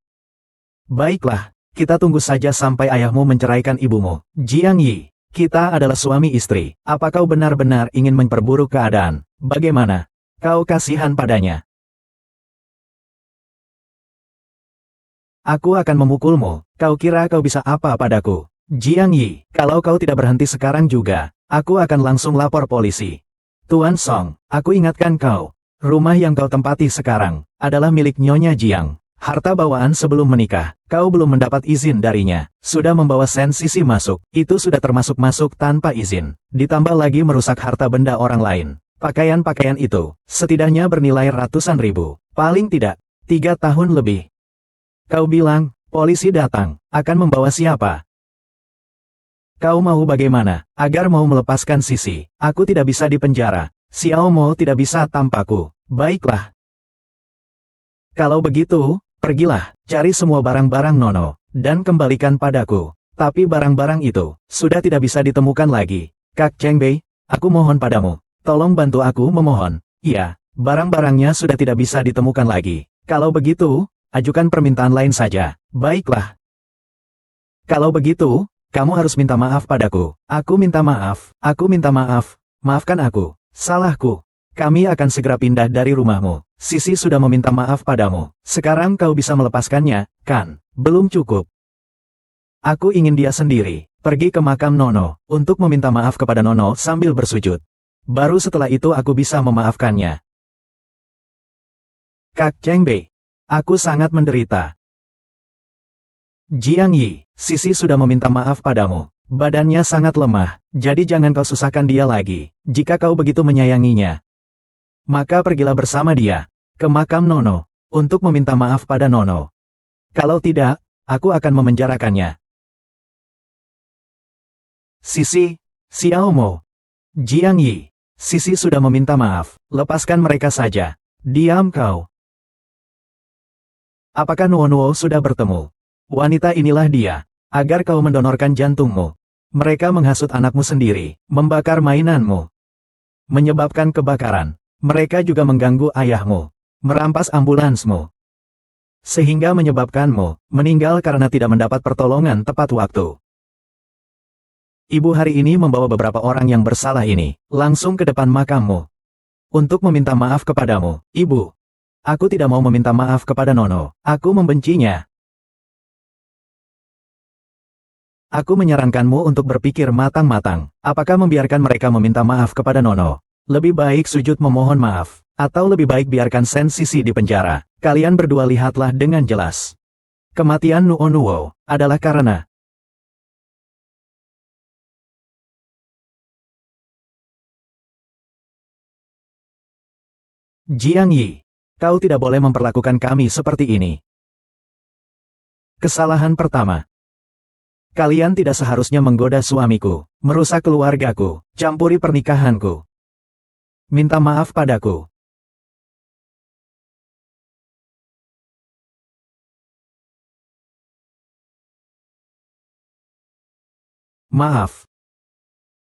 [SPEAKER 1] Baiklah, kita tunggu saja sampai ayahmu menceraikan ibumu. Jiang Yi, kita adalah suami istri. Apa kau benar-benar ingin memperburuk keadaan? Bagaimana? Kau kasihan padanya. Aku akan memukulmu. Kau kira kau bisa apa padaku? Jiang Yi, kalau kau tidak berhenti sekarang juga, aku akan langsung lapor polisi. Tuan Song, aku ingatkan kau, rumah yang kau tempati sekarang, adalah milik Nyonya Jiang. Harta bawaan sebelum menikah, kau belum mendapat izin darinya. Sudah membawa Sen Sisi masuk, itu sudah termasuk masuk tanpa izin. Ditambah lagi merusak harta benda orang lain. Pakaian-pakaian itu, setidaknya bernilai ratusan ribu. Paling tidak, 3 tahun lebih. Kau bilang, polisi datang, akan membawa siapa? Kau mau bagaimana? Agar mau melepaskan Sisi, aku tidak bisa dipenjara. Xiao Mo tidak bisa tanpaku. Baiklah. Kalau begitu, pergilah, cari semua barang-barang Nono, dan kembalikan padaku. Tapi barang-barang itu, sudah tidak bisa ditemukan lagi. Kak Chengbei, aku mohon padamu, tolong bantu aku memohon. Iya, barang-barangnya sudah tidak bisa ditemukan lagi. Kalau begitu, ajukan permintaan lain saja. Baiklah. Kalau begitu, kamu harus minta maaf padaku. Aku minta maaf. Aku minta maaf. Maafkan aku. Salahku. Kami akan segera pindah dari rumahmu. Sisi sudah meminta maaf padamu. Sekarang kau bisa melepaskannya, kan? Belum cukup. Aku ingin dia sendiri. Pergi ke makam Nono, untuk meminta maaf kepada Nono sambil bersujud. Baru setelah itu aku bisa memaafkannya. Kak Chengbei. Aku sangat menderita. Jiang Yi, Sisi sudah meminta maaf padamu. Badannya sangat lemah, jadi jangan kau susahkan dia lagi. Jika kau begitu menyayanginya, maka pergilah bersama dia ke makam Nono, untuk meminta maaf pada Nono. Kalau tidak, aku akan memenjarakannya. Sisi, Xiao Mo, Jiang Yi, Sisi sudah meminta maaf, lepaskan mereka saja. Diam kau. Apakah Nuo sudah bertemu? Wanita inilah dia, agar kau mendonorkan jantungmu. Mereka menghasut anakmu sendiri, membakar mainanmu, menyebabkan kebakaran. Mereka juga mengganggu ayahmu, merampas ambulansmu, sehingga menyebabkanmu meninggal karena tidak mendapat pertolongan tepat waktu. Ibu hari ini membawa beberapa orang yang bersalah ini, langsung ke depan makammu, untuk meminta maaf kepadamu. Ibu, aku tidak mau meminta maaf kepada Nono, aku membencinya. Aku menyarankanmu untuk berpikir matang-matang, apakah membiarkan mereka meminta maaf kepada Nono? Lebih baik sujud memohon maaf, atau lebih baik biarkan Sen Sisi di penjara. Kalian berdua lihatlah dengan jelas. Kematian Nuo adalah karena Jiang Yi. Kau tidak boleh memperlakukan kami seperti ini. Kesalahan pertama. Kalian tidak seharusnya menggoda suamiku, merusak keluargaku, campuri pernikahanku. Minta maaf padaku. Maaf.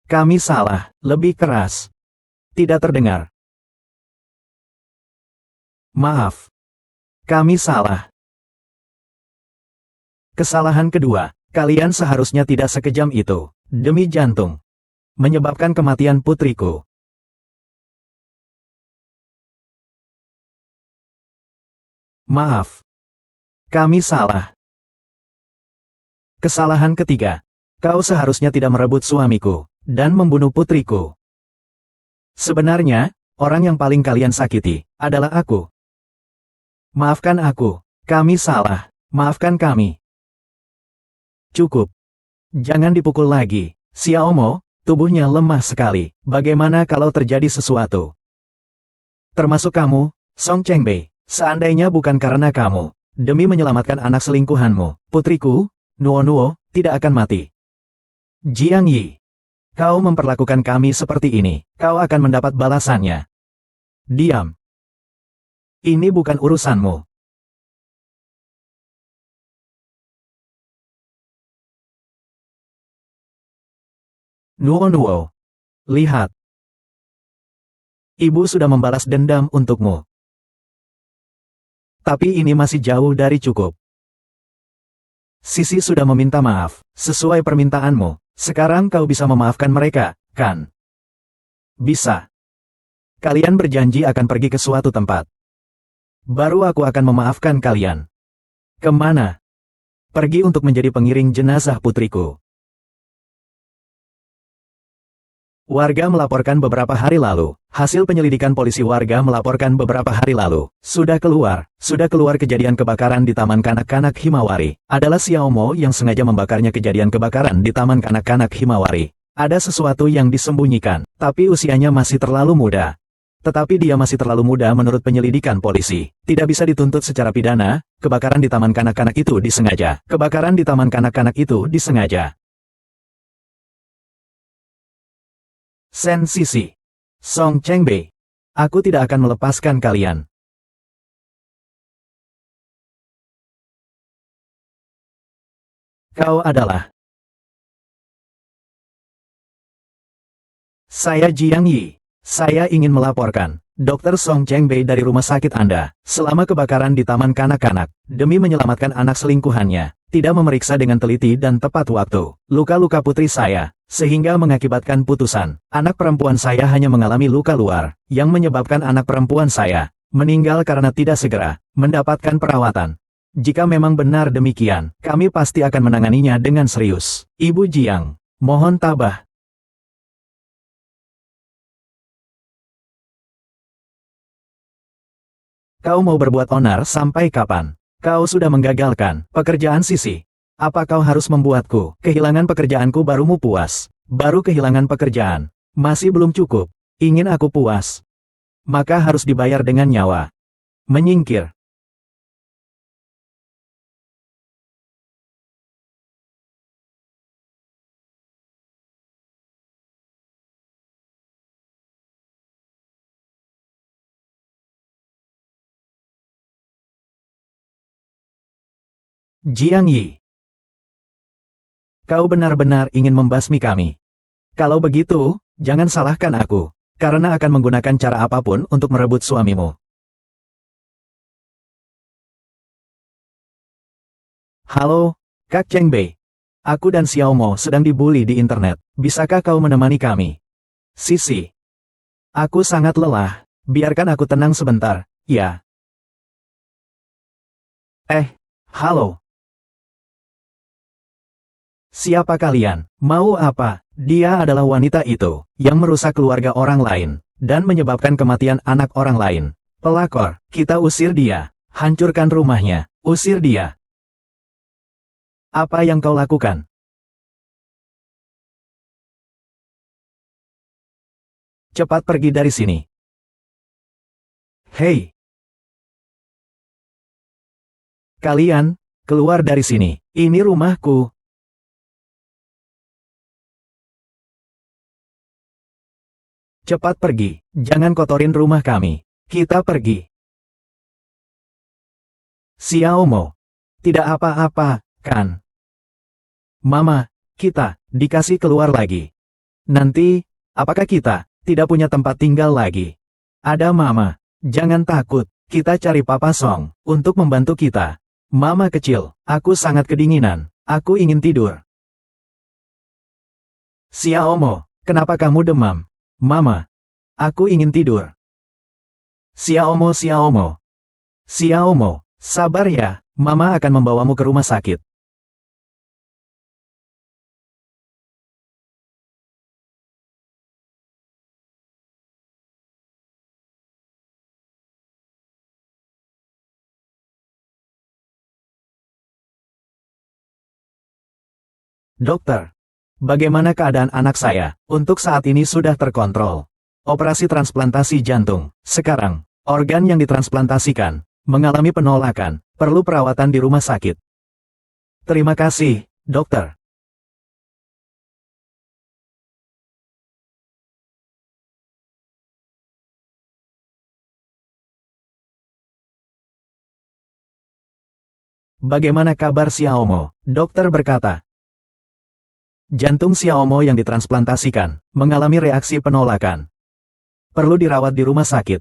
[SPEAKER 1] Kami salah, lebih keras. Tidak terdengar. Maaf. Kami salah. Kesalahan kedua, kalian seharusnya tidak sekejam itu, demi jantung. Menyebabkan kematian putriku. Maaf. Kami salah. Kesalahan ketiga, kau seharusnya tidak merebut suamiku, dan membunuh putriku. Sebenarnya, orang yang paling kalian sakiti, adalah aku. Maafkan aku, kami salah, maafkan kami. Cukup. Jangan dipukul lagi, Xiaomo, tubuhnya lemah sekali, bagaimana kalau terjadi sesuatu? Termasuk kamu, Song Chengbei, seandainya bukan karena kamu, demi menyelamatkan anak selingkuhanmu, putriku, Nuo tidak akan mati. Jiang Yi, kau memperlakukan kami seperti ini, kau akan mendapat balasannya. Diam. Ini bukan urusanmu. Nuo, lihat. Ibu sudah membalas dendam untukmu. Tapi ini masih jauh dari cukup. Sisi sudah meminta maaf, sesuai permintaanmu. Sekarang kau bisa memaafkan mereka, kan? Bisa. Kalian berjanji akan pergi ke suatu tempat. Baru aku akan memaafkan kalian. Kemana? Pergi untuk menjadi pengiring jenazah putriku. Warga melaporkan beberapa hari lalu. Hasil penyelidikan polisi warga melaporkan beberapa hari lalu. Sudah keluar kejadian kebakaran di Taman Kanak-Kanak Himawari. Adalah Xiaomo yang sengaja membakarnya kejadian kebakaran di Taman Kanak-Kanak Himawari. Ada sesuatu yang disembunyikan, tapi usianya masih terlalu muda. Tetapi dia masih terlalu muda menurut penyelidikan polisi. Tidak bisa dituntut secara pidana, kebakaran di Taman Kanak-Kanak itu disengaja. Kebakaran di Taman Kanak-Kanak itu disengaja. Sen Sisi. Song Chengbei. Aku tidak akan melepaskan kalian. Kau adalah. Saya Jiang Yi. Saya ingin melaporkan. Dr. Song Chengbei dari rumah sakit Anda, selama kebakaran di Taman Kanak-Kanak, demi menyelamatkan anak selingkuhannya, tidak memeriksa dengan teliti dan tepat waktu, luka-luka putri saya, sehingga mengakibatkan putusan. Anak perempuan saya hanya mengalami luka luar, yang menyebabkan anak perempuan saya meninggal karena tidak segera mendapatkan perawatan. Jika memang benar demikian, kami pasti akan menanganinya dengan serius. Ibu Jiang, mohon tabah. Kau mau berbuat onar sampai kapan? Kau sudah menggagalkan pekerjaan Sisi. Apa kau harus membuatku kehilangan pekerjaanku barumu puas? Baru kehilangan pekerjaan. Masih belum cukup. Ingin aku puas? Maka harus dibayar dengan nyawa. Menyingkir. Jiang Yi. Kau benar-benar ingin membasmi kami. Kalau begitu, jangan salahkan aku, karena akan menggunakan cara apapun untuk merebut suamimu. Halo, Kak Chengbei. Aku dan Xiaomo sedang dibully di internet. Bisakah kau menemani kami? Sisi. Aku sangat lelah. Biarkan aku tenang sebentar, ya. Halo. Siapa kalian? Mau apa? Dia adalah wanita itu, yang merusak keluarga orang lain, dan menyebabkan kematian anak orang lain. Pelakor, kita usir dia. Hancurkan rumahnya. Usir dia. Apa yang kau lakukan? Cepat pergi dari sini. Hei! Kalian, keluar dari sini. Ini rumahku. Cepat pergi, jangan kotorin rumah kami. Kita pergi. Xiaomo. Tidak apa-apa, kan? Mama, kita dikasih keluar lagi. Nanti, apakah kita tidak punya tempat tinggal lagi? Ada Mama. Jangan takut, kita cari Papa Song untuk membantu kita. Mama kecil, aku sangat kedinginan. Aku ingin tidur. Xiaomo, kenapa kamu demam? Mama, aku ingin tidur. Xiaomo, Xiaomo. Xiaomo, sabar ya, Mama akan membawamu ke rumah sakit. Dokter, bagaimana keadaan anak saya? Untuk saat ini sudah terkontrol. Operasi transplantasi jantung. Sekarang, organ yang ditransplantasikan mengalami penolakan, perlu perawatan di rumah sakit. Terima kasih, dokter. Bagaimana kabar Xiaomo? Dokter berkata. Jantung Xiaomo yang ditransplantasikan mengalami reaksi penolakan. Perlu dirawat di rumah sakit.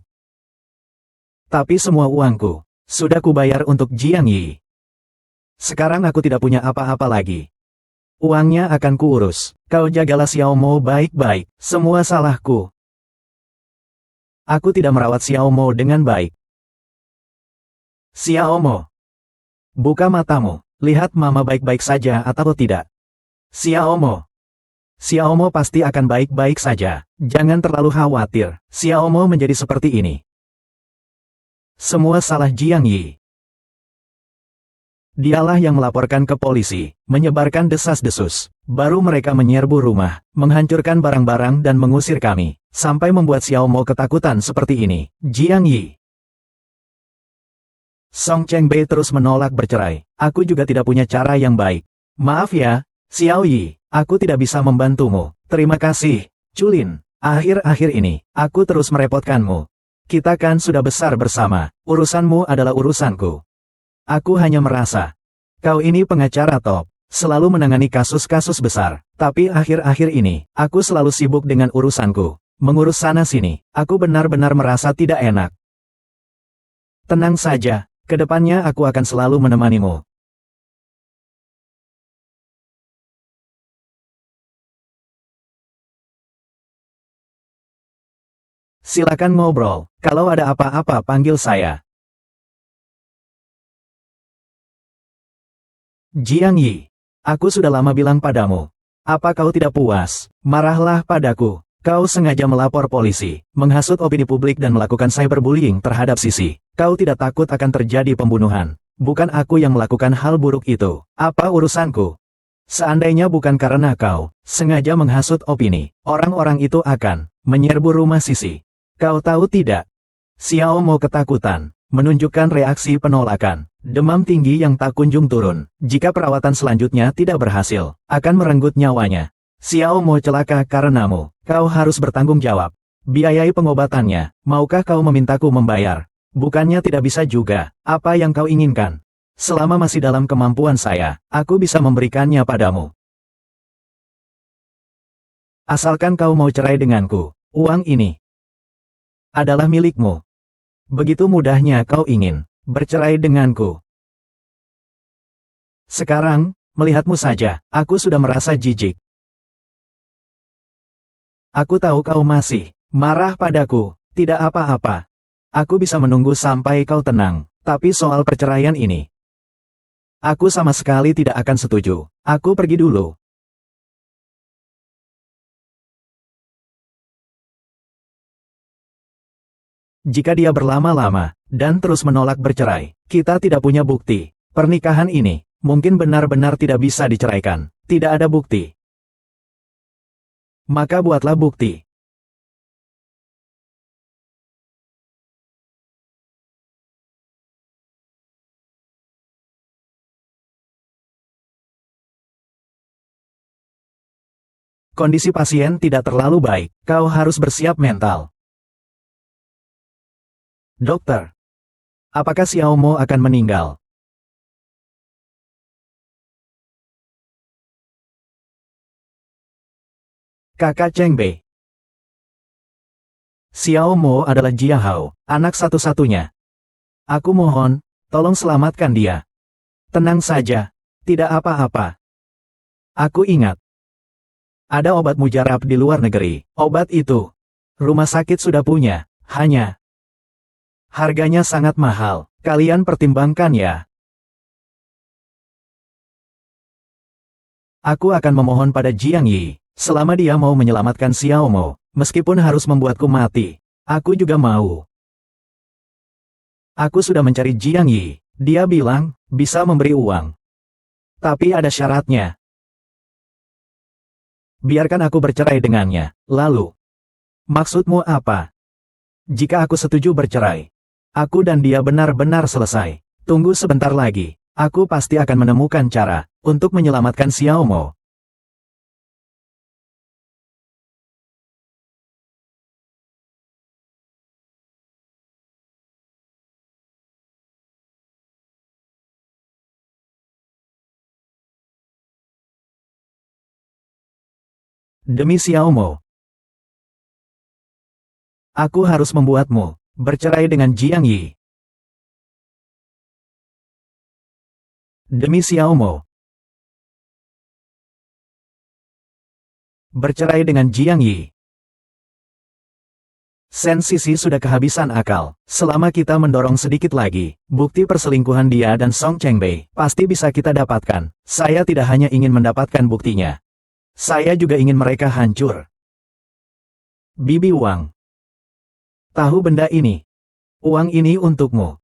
[SPEAKER 1] Tapi semua uangku sudah kubayar untuk Jiang Yi. Sekarang aku tidak punya apa-apa lagi. Uangnya akan kuurus. Kau jagalah Xiaomo baik-baik. Semua salahku. Aku tidak merawat Xiaomo dengan baik. Xiaomo, buka matamu. Lihat Mama baik-baik saja atau tidak. Xiaomo. Xiaomo pasti akan baik-baik saja. Jangan terlalu khawatir. Xiaomo menjadi seperti ini. Semua salah Jiang Yi. Dialah yang melaporkan ke polisi, menyebarkan desas-desus. Baru mereka menyerbu rumah, menghancurkan barang-barang dan mengusir kami, sampai membuat Xiaomo ketakutan seperti ini. Jiang Yi. Song Chengbei terus menolak bercerai. Aku juga tidak punya cara yang baik. Maaf ya, Xiao Yi, aku tidak bisa membantumu. Terima kasih, Culin. Akhir-akhir ini, aku terus merepotkanmu. Kita kan sudah besar bersama, urusanmu adalah urusanku. Aku hanya merasa, kau ini pengacara top, selalu menangani kasus-kasus besar. Tapi akhir-akhir ini, aku selalu sibuk dengan urusanku. Mengurus sana-sini, aku benar-benar merasa tidak enak. Tenang saja, kedepannya aku akan selalu menemanimu. Silakan ngobrol, kalau ada apa-apa panggil saya. Jiang Yi, aku sudah lama bilang padamu. Apa kau tidak puas? Marahlah padaku. Kau sengaja melapor polisi, menghasut opini publik dan melakukan cyberbullying terhadap Sisi. Kau tidak takut akan terjadi pembunuhan. Bukan aku yang melakukan hal buruk itu. Apa urusanku? Seandainya bukan karena kau sengaja menghasut opini, orang-orang itu akan menyerbu rumah Sisi. Kau tahu tidak? Xiao mau ketakutan, menunjukkan reaksi penolakan. Demam tinggi yang tak kunjung turun. Jika perawatan selanjutnya tidak berhasil, akan merenggut nyawanya. Xiao mau celaka karenamu. Kau harus bertanggung jawab. Biayai pengobatannya. Maukah kau memintaku membayar? Bukannya tidak bisa juga. Apa yang kau inginkan? Selama masih dalam kemampuan saya, aku bisa memberikannya padamu. Asalkan kau mau cerai denganku, uang ini adalah milikmu. Begitu mudahnya kau ingin bercerai denganku. Sekarang, melihatmu saja, aku sudah merasa jijik. Aku tahu kau masih marah padaku, tidak apa-apa. Aku bisa menunggu sampai kau tenang, tapi soal perceraian ini, aku sama sekali tidak akan setuju. Aku pergi dulu. Jika dia berlama-lama dan terus menolak bercerai, kita tidak punya bukti. Pernikahan ini mungkin benar-benar tidak bisa diceraikan. Tidak ada bukti. Maka buatlah bukti. Kondisi pasien tidak terlalu baik, kau harus bersiap mental. Dokter, apakah Xiao Mo akan meninggal? Kakak Cheng Bei. Xiao Mo adalah Jia Hao, anak satu-satunya. Aku mohon, tolong selamatkan dia. Tenang saja, tidak apa-apa. Aku ingat. Ada obat mujarab di luar negeri. Obat itu, rumah sakit sudah punya, hanya harganya sangat mahal. Kalian pertimbangkan ya. Aku akan memohon pada Jiang Yi, selama dia mau menyelamatkan Xiao Mo, meskipun harus membuatku mati. Aku juga mau. Aku sudah mencari Jiang Yi. Dia bilang, bisa memberi uang. Tapi ada syaratnya. Biarkan aku bercerai dengannya. Lalu, maksudmu apa? Jika aku setuju bercerai, aku dan dia benar-benar selesai. Tunggu sebentar lagi. Aku pasti akan menemukan cara untuk menyelamatkan Xiao Mo. Demi Xiao Mo, aku harus membuatmu bercerai dengan Jiang Yi. Demi Xiao Mo, bercerai dengan Jiang Yi. Sen Sisi sudah kehabisan akal. Selama kita mendorong sedikit lagi, bukti perselingkuhan dia dan Song Chengbei pasti bisa kita dapatkan. Saya tidak hanya ingin mendapatkan buktinya. Saya juga ingin mereka hancur. Bibi Wang. Tahu benda ini? Uang ini untukmu.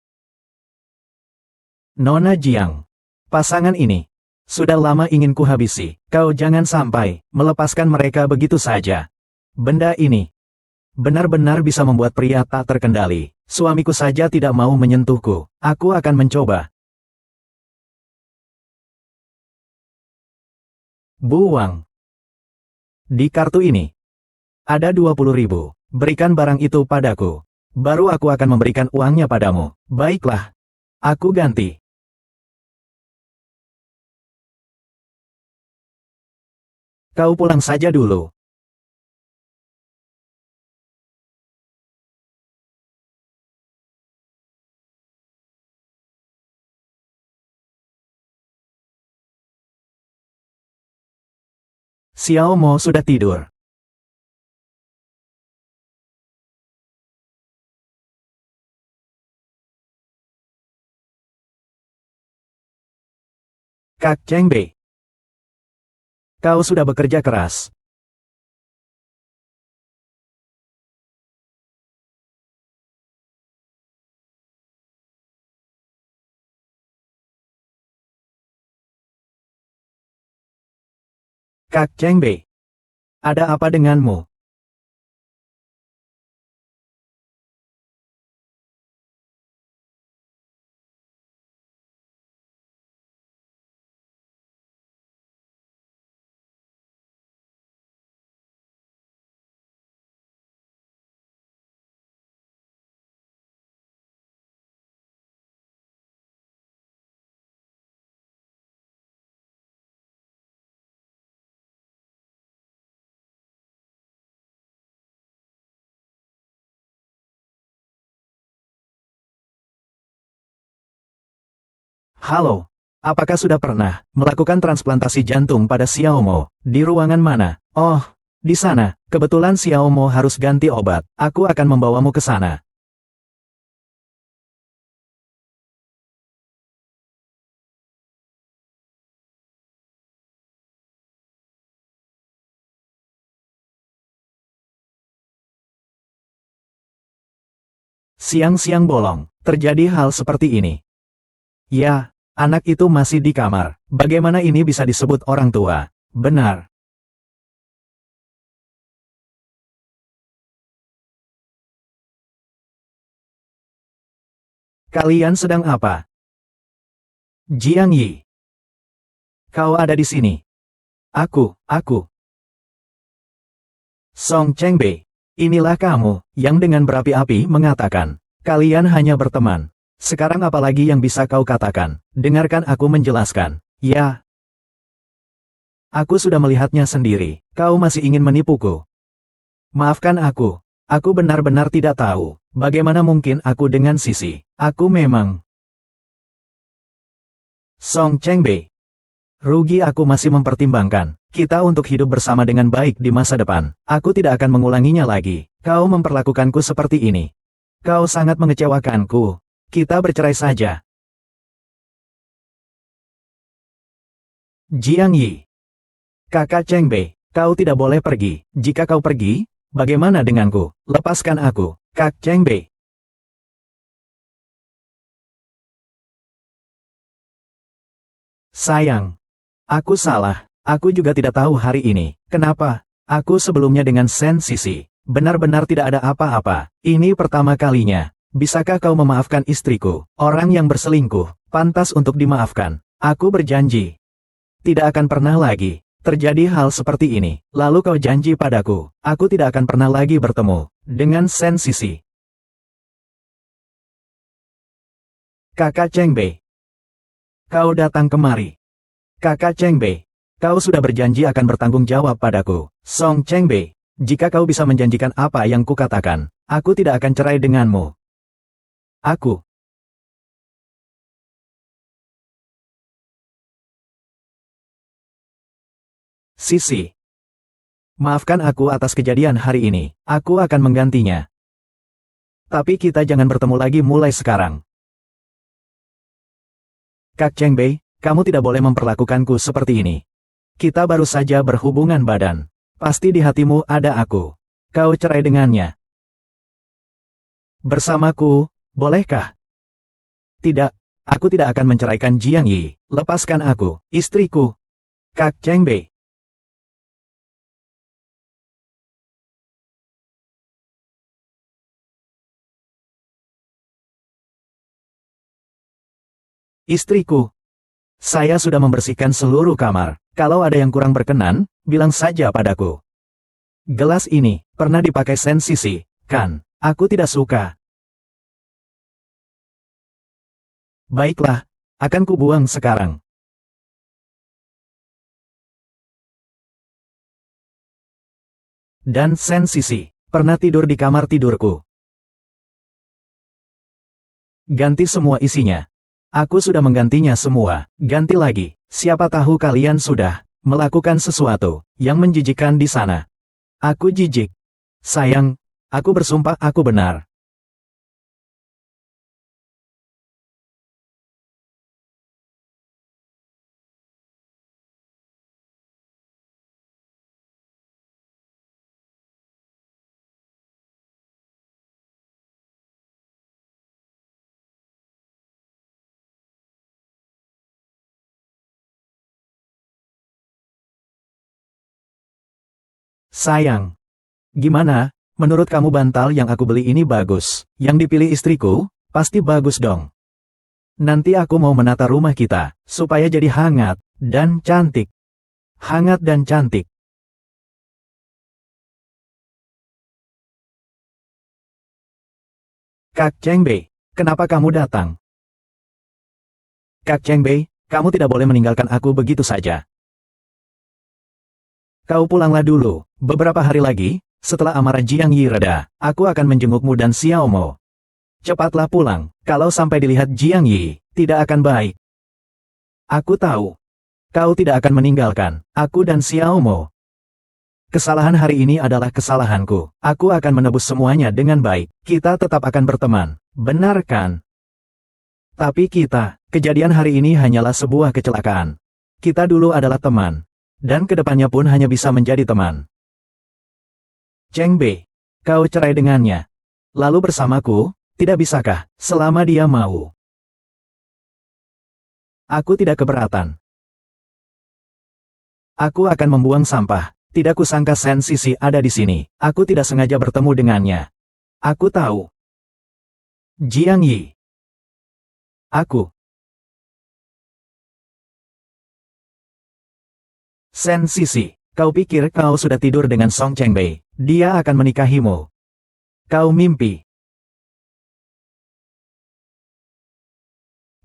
[SPEAKER 1] Nona Jiang. Pasangan ini sudah lama ingin kuhabisi. Kau jangan sampai melepaskan mereka begitu saja. Benda ini benar-benar bisa membuat pria tak terkendali. Suamiku saja tidak mau menyentuhku. Aku akan mencoba. Bu Wang. Di kartu ini ada 20.000. Berikan barang itu padaku. Baru aku akan memberikan uangnya padamu. Baiklah. Aku ganti. Kau pulang saja dulu. Xiao Mo sudah tidur. Kak Cheng Bei. Kau sudah bekerja keras. Kak Cheng Bei. Ada apa denganmu? Halo. Apakah sudah pernah melakukan transplantasi jantung pada Xiao Mo? Di ruangan mana? Oh, di sana. Kebetulan Xiao Mo harus ganti obat. Aku akan membawamu ke sana. Siang-siang bolong. Terjadi hal seperti ini. Ya, anak itu masih di kamar. Bagaimana ini bisa disebut orang tua? Benar. Kalian sedang apa? Jiang Yi. Kau ada di sini. Aku. Song Chengbei, inilah kamu, yang dengan berapi-api mengatakan, kalian hanya berteman. Sekarang apalagi yang bisa kau katakan? Dengarkan aku menjelaskan. Ya. Aku sudah melihatnya sendiri. Kau masih ingin menipuku? Maafkan aku. Aku benar-benar tidak tahu. Bagaimana mungkin aku dengan Sisi? Aku memang... Song Chengbei. Rugi aku masih mempertimbangkan. Kita untuk hidup bersama dengan baik di masa depan. Aku tidak akan mengulanginya lagi. Kau memperlakukanku seperti ini. Kau sangat mengecewakanku. Kita bercerai saja. Jiang Yi. Kakak Chengbei, kau tidak boleh pergi. Jika kau pergi, bagaimana denganku? Lepaskan aku, Kak Chengbei. Sayang. Aku salah. Aku juga tidak tahu hari ini. Kenapa? Aku sebelumnya dengan Sen Sisi. Benar-benar tidak ada apa-apa. Ini pertama kalinya. Bisakah kau memaafkan istriku? Orang yang berselingkuh, pantas untuk dimaafkan. Aku berjanji. Tidak akan pernah lagi terjadi hal seperti ini. Lalu kau janji padaku, aku tidak akan pernah lagi bertemu dengan Sen Sisi. Kakak Chengbei. Kau datang kemari. Kakak Chengbei. Kau sudah berjanji akan bertanggung jawab padaku. Song Chengbei. Jika kau bisa menjanjikan apa yang kukatakan, aku tidak akan cerai denganmu. Aku. Sisi. Maafkan aku atas kejadian hari ini. Aku akan menggantinya. Tapi kita jangan bertemu lagi mulai sekarang. Kak Chengbei, kamu tidak boleh memperlakukanku seperti ini. Kita baru saja berhubungan badan. Pasti di hatimu ada aku. Kau cerai dengannya. Bersamaku, bolehkah? Tidak, aku tidak akan menceraikan Jiang Yi. Lepaskan aku, istriku. Kak Chengbei. Istriku. Saya sudah membersihkan seluruh kamar. Kalau ada yang kurang berkenan, bilang saja padaku. Gelas ini, pernah dipakai Sen Sisi, kan? Aku tidak suka. Baiklah, akan kubuang sekarang. Dan Sen Sisi, pernah tidur di kamar tidurku. Ganti semua isinya. Aku sudah menggantinya semua. Ganti lagi. Siapa tahu kalian sudah melakukan sesuatu yang menjijikkan di sana. Aku jijik. Sayang, aku bersumpah aku benar. Sayang. Gimana? Menurut kamu bantal yang aku beli ini bagus? Yang dipilih istriku, pasti bagus dong. Nanti aku mau menata rumah kita, supaya jadi hangat dan cantik. Hangat dan cantik. Kak Chengbei, kenapa kamu datang? Kak Chengbei, kamu tidak boleh meninggalkan aku begitu saja. Kau pulanglah dulu, beberapa hari lagi, setelah amarah Jiang Yi reda, aku akan menjengukmu dan Xiao Mo. Cepatlah pulang, kalau sampai dilihat Jiang Yi, tidak akan baik. Aku tahu. Kau tidak akan meninggalkan aku dan Xiao Mo. Kesalahan hari ini adalah kesalahanku. Aku akan menebus semuanya dengan baik. Kita tetap akan berteman. Benar kan? Tapi kejadian hari ini hanyalah sebuah kecelakaan. Kita dulu adalah teman. Dan kedepannya pun hanya bisa menjadi teman. Chengbei, kau cerai dengannya. Lalu bersamaku, tidak bisakah, selama dia mau? Aku tidak keberatan. Aku akan membuang sampah. Tidak kusangka Sen Sisi ada di sini. Aku tidak sengaja bertemu dengannya. Aku tahu. Jiang Yi. Aku. Sen Sisi, Kau pikir kau sudah tidur dengan Song Chengbei? Dia akan menikahimu. Kau mimpi.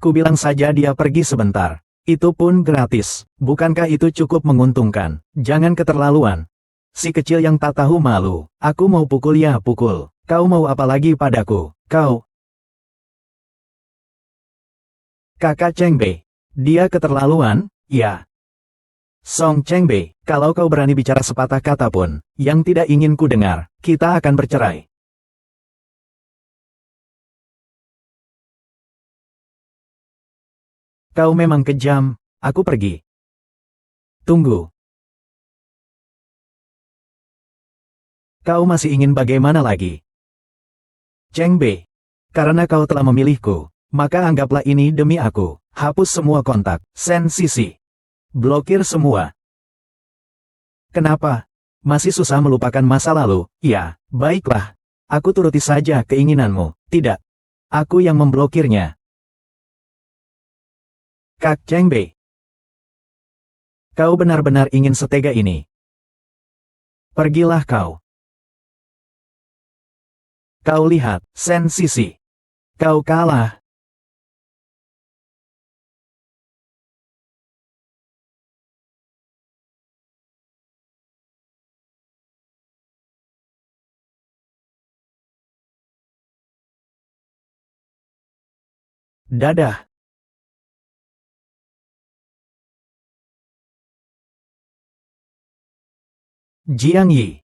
[SPEAKER 1] Kubilang saja dia pergi sebentar. Itu pun gratis. Bukankah itu cukup menguntungkan? Jangan keterlaluan. Si kecil yang tak tahu malu. Aku mau pukul ya pukul. Kau mau apa lagi padaku? Kau. Kakak Chengbei. Dia keterlaluan, ya. Song Chengbei, kalau kau berani bicara sepatah kata pun, yang tidak ingin ku dengar, kita akan bercerai. Kau memang kejam, aku pergi. Tunggu. Kau masih ingin bagaimana lagi? Chengbei, karena kau telah memilihku, maka anggaplah ini demi aku. Hapus semua kontak, Sen Sisi. Blokir semua. Kenapa? Masih susah melupakan masa lalu? Ya, baiklah. Aku turuti saja keinginanmu. Tidak. Aku yang memblokirnya. Kak Chengbei. Kau benar-benar ingin setega ini. Pergilah kau. Kau lihat, Sen Sisi. Kau kalah. Dadah. Jiang Yi.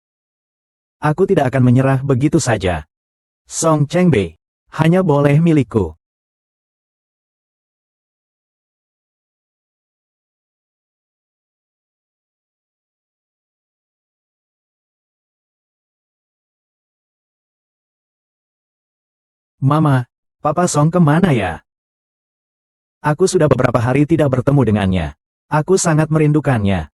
[SPEAKER 1] Aku tidak akan menyerah begitu saja. Song Chengbei. Hanya boleh milikku. Mama, Papa Song kemana ya? Aku sudah beberapa hari tidak bertemu dengannya. Aku sangat merindukannya.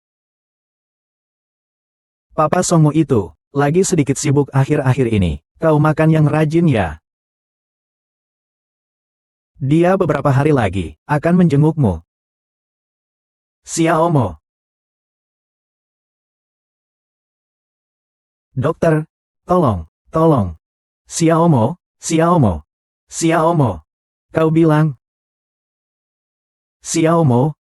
[SPEAKER 1] Papa Songmu itu, lagi sedikit sibuk akhir-akhir ini. Kau makan yang rajin ya. Dia beberapa hari lagi, akan menjengukmu. Xiaomo. Dokter, tolong. Xiaomo, Xiaomo. Kau bilang. Xiaomo.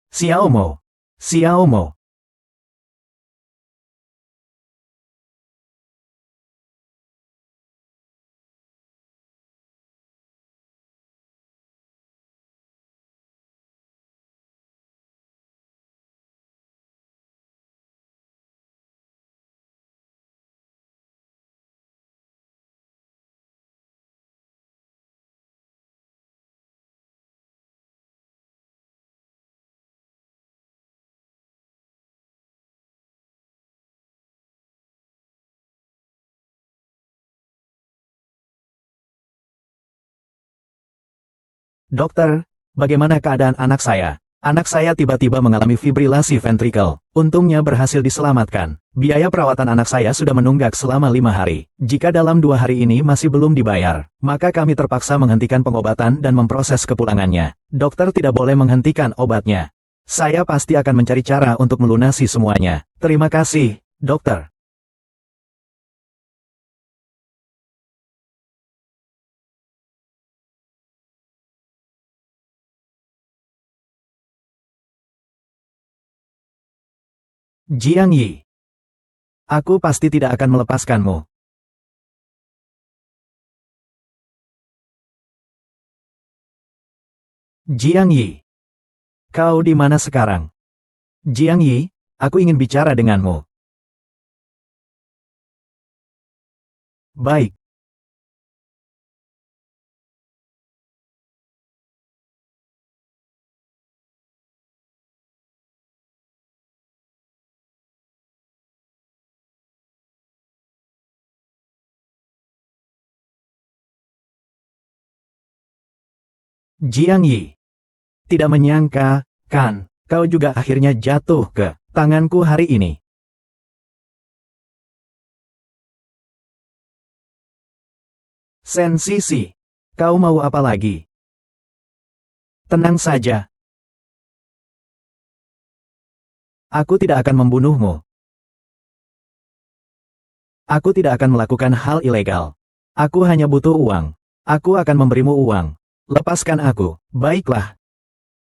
[SPEAKER 1] Dokter, bagaimana keadaan anak saya? Anak saya tiba-tiba mengalami fibrilasi ventrikel. Untungnya berhasil diselamatkan. Biaya perawatan anak saya sudah menunggak selama 5 hari. Jika dalam 2 hari ini masih belum dibayar, maka kami terpaksa menghentikan pengobatan dan memproses kepulangannya. Dokter tidak boleh menghentikan obatnya. Saya pasti akan mencari cara untuk melunasi semuanya. Terima kasih, dokter. Jiang Yi. Aku pasti tidak akan melepaskanmu. Jiang Yi. Kau di mana sekarang? Jiang Yi, aku ingin bicara denganmu. Baik. Jiang Yi. Tidak menyangka, kan, kau juga akhirnya jatuh ke tanganku hari ini. Sen Sisi. Kau mau apa lagi? Tenang saja. Aku tidak akan membunuhmu. Aku tidak akan melakukan hal ilegal. Aku hanya butuh uang. Aku akan memberimu uang. Lepaskan aku. Baiklah.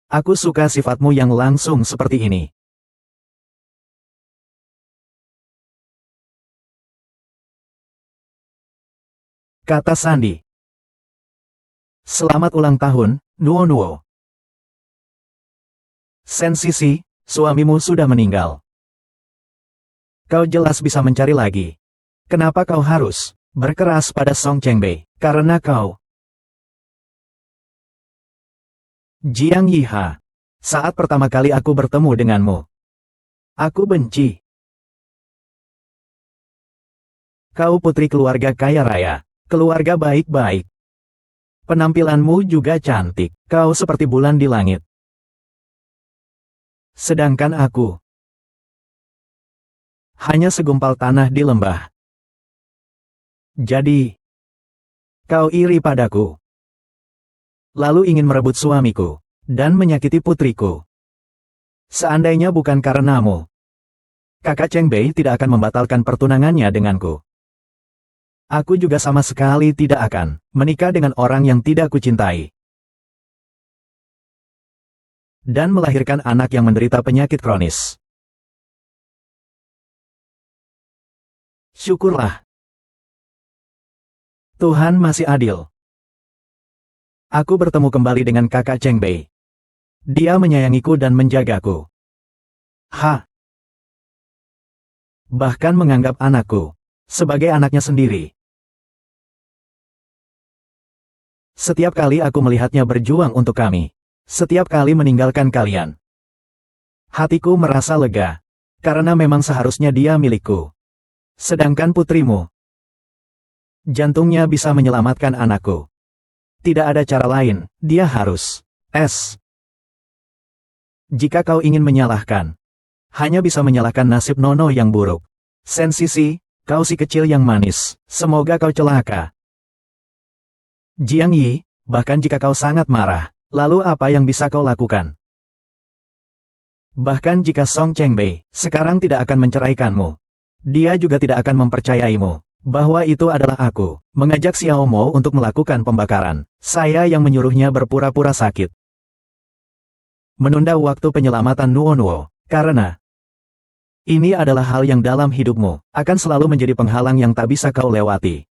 [SPEAKER 1] Aku suka sifatmu yang langsung seperti ini. Kata Sandy. Selamat ulang tahun, Nuo Nuo. Sensisi, suamimu sudah meninggal. Kau jelas bisa mencari lagi. Kenapa kau harus berkeras pada Song Chengbei? Karena kau... Jiang Yiha. Saat pertama kali aku bertemu denganmu. Aku benci. Kau putri keluarga kaya raya. Keluarga baik-baik. Penampilanmu juga cantik. Kau seperti bulan di langit. Sedangkan aku hanya segumpal tanah di lembah. Jadi, kau iri padaku. Lalu ingin merebut suamiku dan menyakiti putriku. Seandainya bukan karenamu, kakak Chengbei tidak akan membatalkan pertunangannya denganku. Aku juga sama sekali tidak akan menikah dengan orang yang tidak kucintai. Dan melahirkan anak yang menderita penyakit kronis. Syukurlah. Tuhan masih adil. Aku bertemu kembali dengan kakak Chengbei. Dia menyayangiku dan menjagaku. Bahkan menganggap anakku sebagai anaknya sendiri. Setiap kali aku melihatnya berjuang untuk kami. Setiap kali meninggalkan kalian. Hatiku merasa lega. Karena memang seharusnya dia milikku. Sedangkan putrimu. Jantungnya bisa menyelamatkan anakku. Tidak ada cara lain, dia harus. Jika kau ingin menyalahkan, hanya bisa menyalahkan nasib Nono yang buruk. Sensisi, kau si kecil yang manis. Semoga kau celaka. Jiang Yi, bahkan jika kau sangat marah, lalu apa yang bisa kau lakukan? Bahkan jika Song Chengbei sekarang tidak akan menceraikanmu, dia juga tidak akan mempercayaimu bahwa itu adalah aku, mengajak Xiao Mo untuk melakukan pembakaran. Saya yang menyuruhnya berpura-pura sakit. Menunda waktu penyelamatan Nuo Nuo, karena ini adalah hal yang dalam hidupmu, akan selalu menjadi penghalang yang tak bisa kau lewati.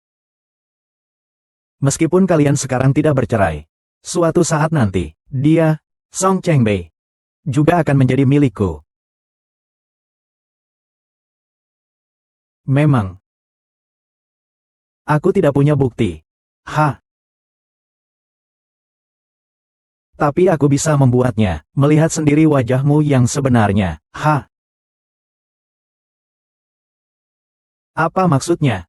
[SPEAKER 1] Meskipun kalian sekarang tidak bercerai, suatu saat nanti, dia, Song Chengbei, juga akan menjadi milikku. Memang, aku tidak punya bukti. Tapi aku bisa membuatnya, melihat sendiri wajahmu yang sebenarnya. Apa maksudnya?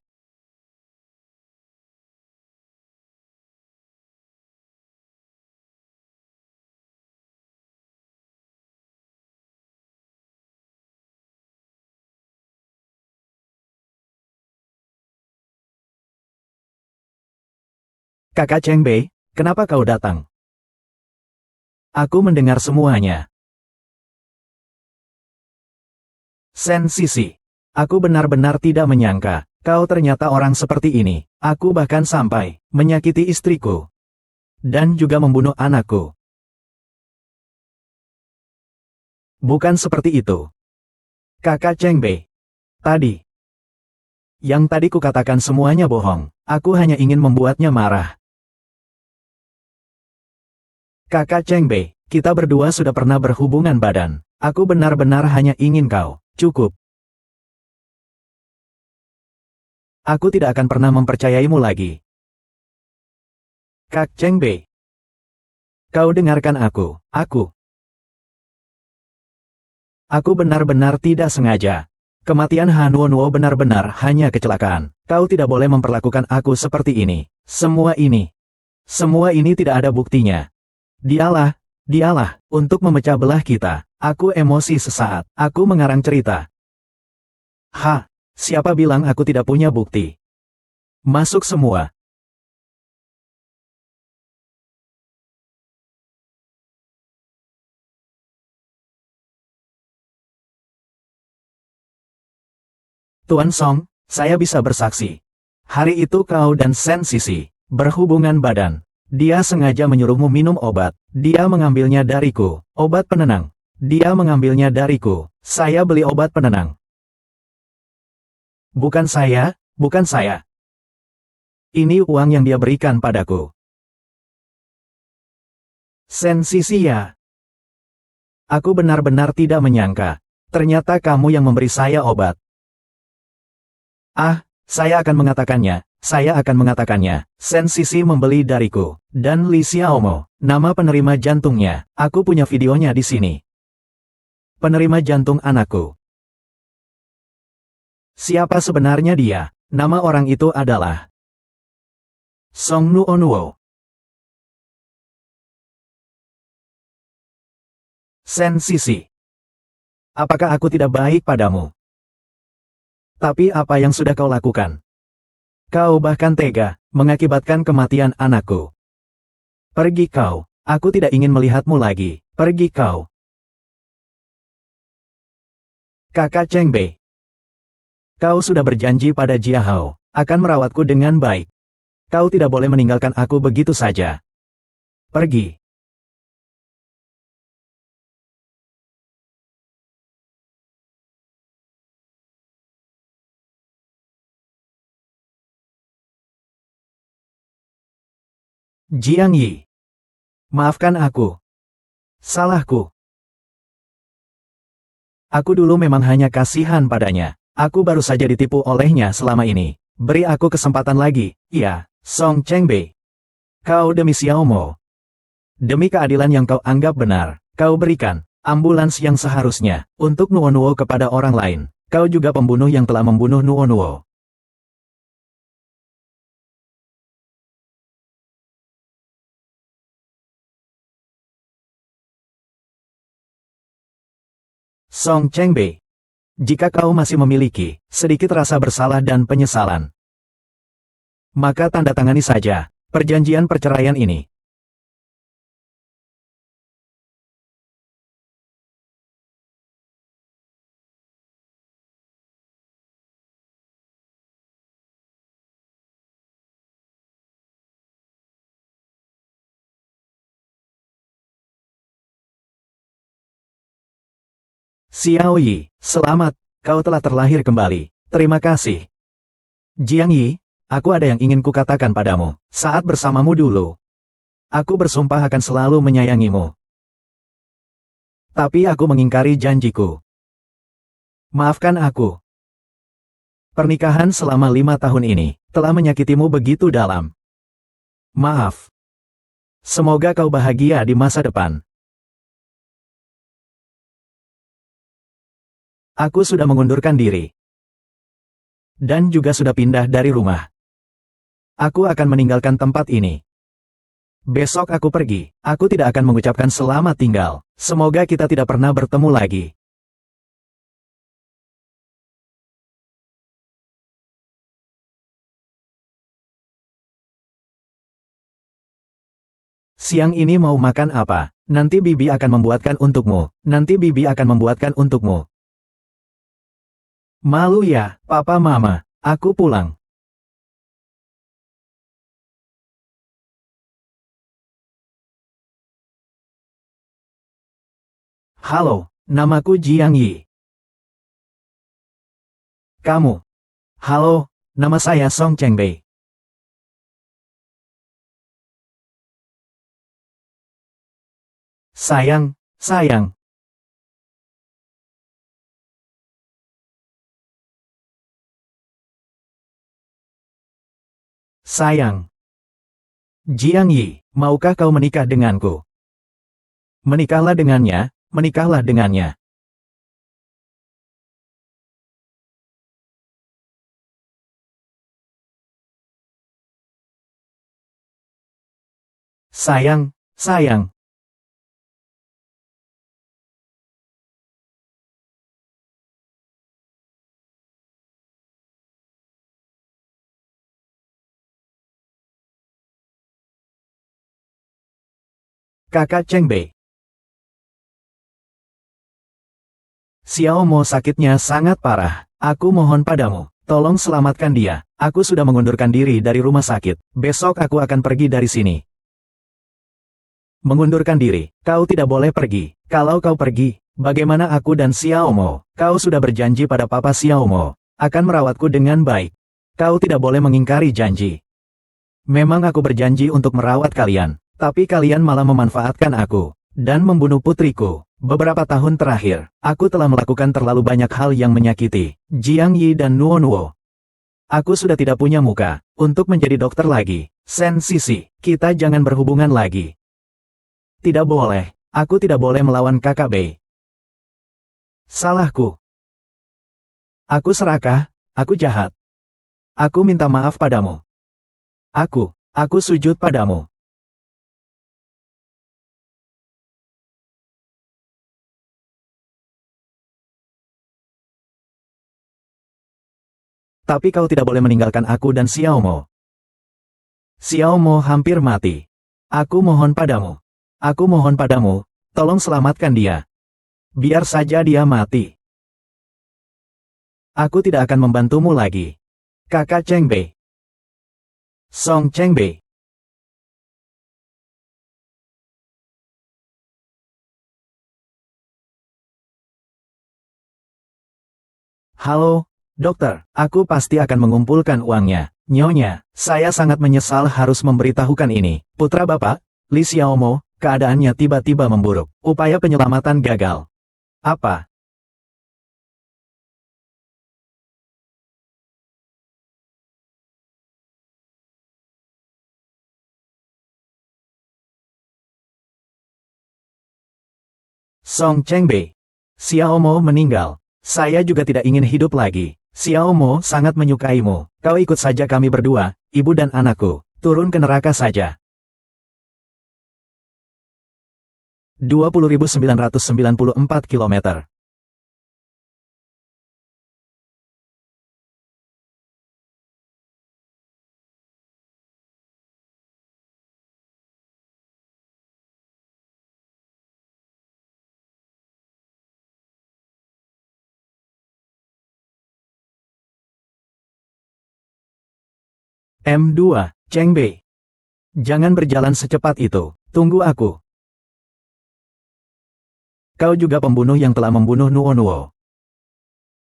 [SPEAKER 1] Kakak Chengbei, kenapa kau datang? Aku mendengar semuanya. Sensisi. Aku benar-benar tidak menyangka, kau ternyata orang seperti ini. Aku bahkan sampai menyakiti istriku. Dan juga membunuh anakku. Bukan seperti itu. Kakak Chengbei. Tadi. Yang tadi kukatakan semuanya bohong. Aku hanya ingin membuatnya marah. Kakak Chengbei, kita berdua sudah pernah berhubungan badan. Aku benar-benar hanya ingin kau. Cukup. Aku tidak akan pernah mempercayaimu lagi. Kak Chengbei. Kau dengarkan aku. Aku benar-benar tidak sengaja. Kematian Han Nuo benar-benar hanya kecelakaan. Kau tidak boleh memperlakukan aku seperti ini. Semua ini tidak ada buktinya. Dialah, untuk memecah belah kita. Aku emosi sesaat. Aku mengarang cerita. Siapa bilang aku tidak punya bukti? Masuk semua. Tuan Song, Saya bisa bersaksi. Hari itu kau dan Sen Sisi berhubungan badan. Dia sengaja menyuruhmu minum obat. Dia mengambilnya dariku. Obat penenang. Dia mengambilnya dariku. Saya beli obat penenang. Bukan saya, bukan saya. Ini uang yang dia berikan padaku. Sen Sisi ya. Aku benar-benar tidak menyangka. Ternyata kamu yang memberi saya obat. Ah, saya akan mengatakannya. Saya akan mengatakannya. Sen Sisi membeli dariku. Dan Li Xiaomo, nama penerima jantungnya. Aku punya videonya di sini. Penerima jantung anakku. Siapa sebenarnya dia? Nama orang itu adalah Song Nuonuo. Sen Sisi. Apakah aku tidak baik padamu? Tapi apa yang sudah kau lakukan? Kau bahkan tega, mengakibatkan kematian anakku. Pergi kau, aku tidak ingin melihatmu lagi. Pergi kau. Kakak Cheng Bei. Kau sudah berjanji pada Jia Hao, akan merawatku dengan baik. Kau tidak boleh meninggalkan aku begitu saja. Pergi. Jiang Yi. Maafkan aku. Salahku. Aku dulu memang hanya kasihan padanya. Aku baru saja ditipu olehnya selama ini. Beri aku kesempatan lagi, iya, Song Cheng Bei. Kau demi Xiaomo. Demi keadilan yang kau anggap benar, kau berikan ambulans yang seharusnya untuk Nuonuo kepada orang lain. Kau juga pembunuh yang telah membunuh Nuonuo. Song Cheng Bei. Jika kau masih memiliki sedikit rasa bersalah dan penyesalan, maka tanda tangani saja perjanjian perceraian ini. Xiao Yi, selamat, kau telah terlahir kembali. Terima kasih. Jiang Yi, aku ada yang ingin kukatakan padamu. Saat bersamamu dulu, aku bersumpah akan selalu menyayangimu. Tapi aku mengingkari janjiku. Maafkan aku. Pernikahan selama 5 tahun ini telah menyakitimu begitu dalam. Maaf. Semoga kau bahagia di masa depan. Aku sudah mengundurkan diri. Dan juga sudah pindah dari rumah. Aku akan meninggalkan tempat ini. Besok aku pergi. Aku tidak akan mengucapkan selamat tinggal. Semoga kita tidak pernah bertemu lagi. Siang ini mau makan apa? Nanti Bibi akan membuatkan untukmu. Nanti Bibi akan membuatkan untukmu. Malu ya, Papa Mama. Aku pulang. Halo, namaku Jiang Yi. Kamu? Halo, nama saya Song Cheng Bei. Sayang, sayang. Sayang. Jiang Yi, maukah kau menikah denganku? Menikahlah dengannya, menikahlah dengannya. Sayang, sayang. Kakak Cheng Bei. Xiaomo sakitnya sangat parah. Aku mohon padamu, Tolong selamatkan dia. Aku sudah mengundurkan diri dari rumah sakit. Besok aku akan pergi dari sini. Mengundurkan diri. Kau tidak boleh pergi. Kalau kau pergi, bagaimana aku dan Xiaomo? Kau sudah berjanji pada Papa Xiaomo akan merawatku dengan baik. Kau tidak boleh mengingkari janji. Memang aku berjanji untuk merawat kalian, tapi kalian malah memanfaatkan aku dan membunuh putriku. Beberapa tahun terakhir, aku telah melakukan terlalu banyak hal yang menyakiti Jiang Yi dan Nuonuo. Aku sudah tidak punya muka untuk menjadi dokter lagi. Sen Sisi, kita jangan berhubungan lagi. Tidak boleh, aku tidak boleh melawan kakak Bei. Salahku. Aku serakah, aku jahat. Aku minta maaf padamu. Aku sujud padamu. Tapi kau tidak boleh meninggalkan aku dan Xiaomo. Xiaomo hampir mati. Aku mohon padamu, tolong selamatkan dia. Biar saja dia mati. Aku tidak akan membantumu lagi. Kakak Cheng Bei. Song Cheng Bei. Halo, dokter, aku pasti akan mengumpulkan uangnya. Nyonya, saya sangat menyesal harus memberitahukan ini. Putra Bapak, Li Xiaomo, keadaannya tiba-tiba memburuk. Upaya penyelamatan gagal. Apa? Song Cheng Bei. Xiaomo meninggal. Saya juga tidak ingin hidup lagi. Xiaomo sangat menyukaimu. Kau ikut saja kami berdua, ibu dan anakku. Turun ke neraka saja. 20.994 km. M2, Cheng Bei. Jangan berjalan secepat itu. Tunggu aku. Kau juga pembunuh yang telah membunuh Nuonuo.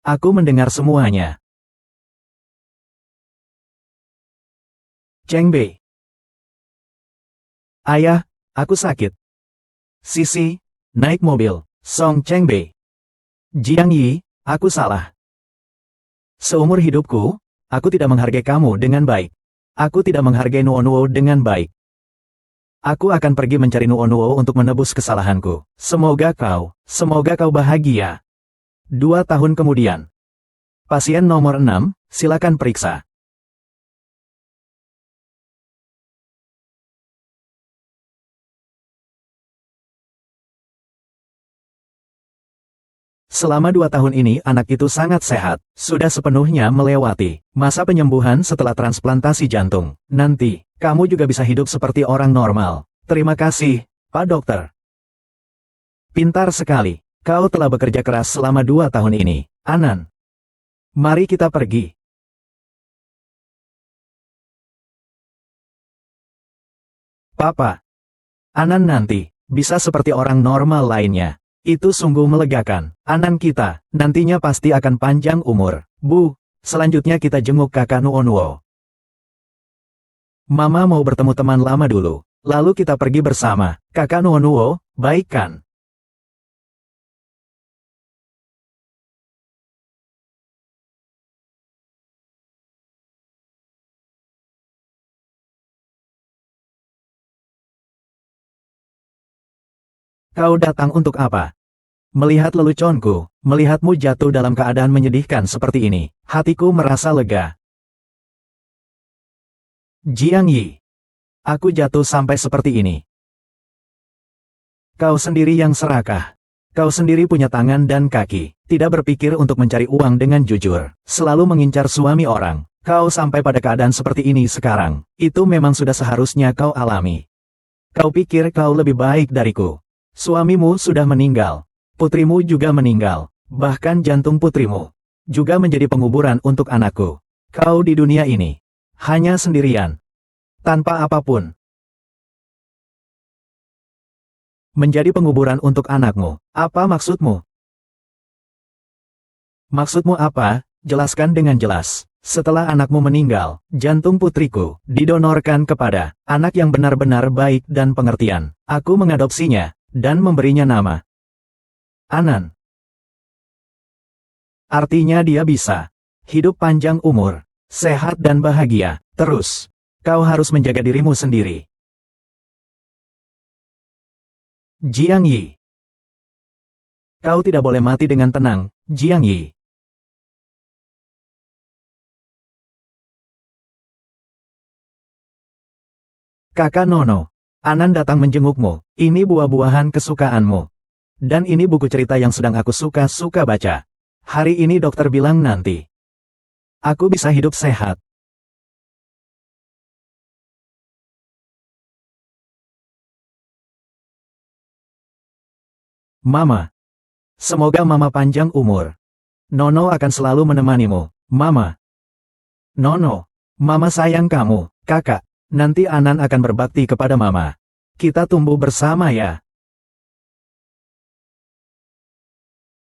[SPEAKER 1] Aku mendengar semuanya. Cheng Bei. Ayah, aku sakit. Sisi, naik mobil. Song Cheng Bei. Jiang Yi, aku salah. Seumur hidupku, aku tidak menghargai kamu dengan baik. Aku tidak menghargai Nuonuo dengan baik. Aku akan pergi mencari Nuonuo untuk menebus kesalahanku. Semoga kau bahagia. 2 tahun kemudian. Pasien nomor 6, silakan periksa. Selama 2 tahun ini anak itu sangat sehat, sudah sepenuhnya melewati masa penyembuhan setelah transplantasi jantung. Nanti, kamu juga bisa hidup seperti orang normal. Terima kasih, Pak Dokter. Pintar sekali, kau telah bekerja keras selama 2 tahun ini. Anan, mari kita pergi. Papa, Anan nanti bisa seperti orang normal lainnya. Itu sungguh melegakan. Anan kita, nantinya pasti akan panjang umur. Bu, selanjutnya kita jenguk kakak Nuonuo. Mama mau bertemu teman lama dulu. Lalu kita pergi bersama. Kakak Nuonuo, baik kan? Kau datang untuk apa? Melihat leluconku, melihatmu jatuh dalam keadaan menyedihkan seperti ini, hatiku merasa lega. Jiang Yi. Aku jatuh sampai seperti ini. Kau sendiri yang serakah. Kau sendiri punya tangan dan kaki, tidak berpikir untuk mencari uang dengan jujur, selalu mengincar suami orang. Kau sampai pada keadaan seperti ini sekarang, itu memang sudah seharusnya kau alami. Kau pikir kau lebih baik dariku. Suamimu sudah meninggal. Putrimu juga meninggal. Bahkan jantung putrimu juga menjadi penguburan untuk anakku. Kau di dunia ini hanya sendirian, tanpa apapun. Menjadi penguburan untuk anakmu. Apa maksudmu? Maksudmu apa? Jelaskan dengan jelas. Setelah anakmu meninggal, jantung putriku didonorkan kepada anak yang benar-benar baik dan pengertian. Aku mengadopsinya dan memberinya nama Anan. Artinya dia bisa hidup panjang umur, sehat dan bahagia. Terus, kau harus menjaga dirimu sendiri. Jiang Yi. Kau tidak boleh mati dengan tenang, Jiang Yi. Kakak Nono, Anan datang menjengukmu. Ini buah-buahan kesukaanmu. Dan ini buku cerita yang sedang aku suka baca. Hari ini dokter bilang nanti aku bisa hidup sehat. Mama. Semoga Mama panjang umur. Nono akan selalu menemanimu, Mama. Nono. Mama sayang kamu, kakak. Nanti Anan akan berbakti kepada Mama. Kita tumbuh bersama ya.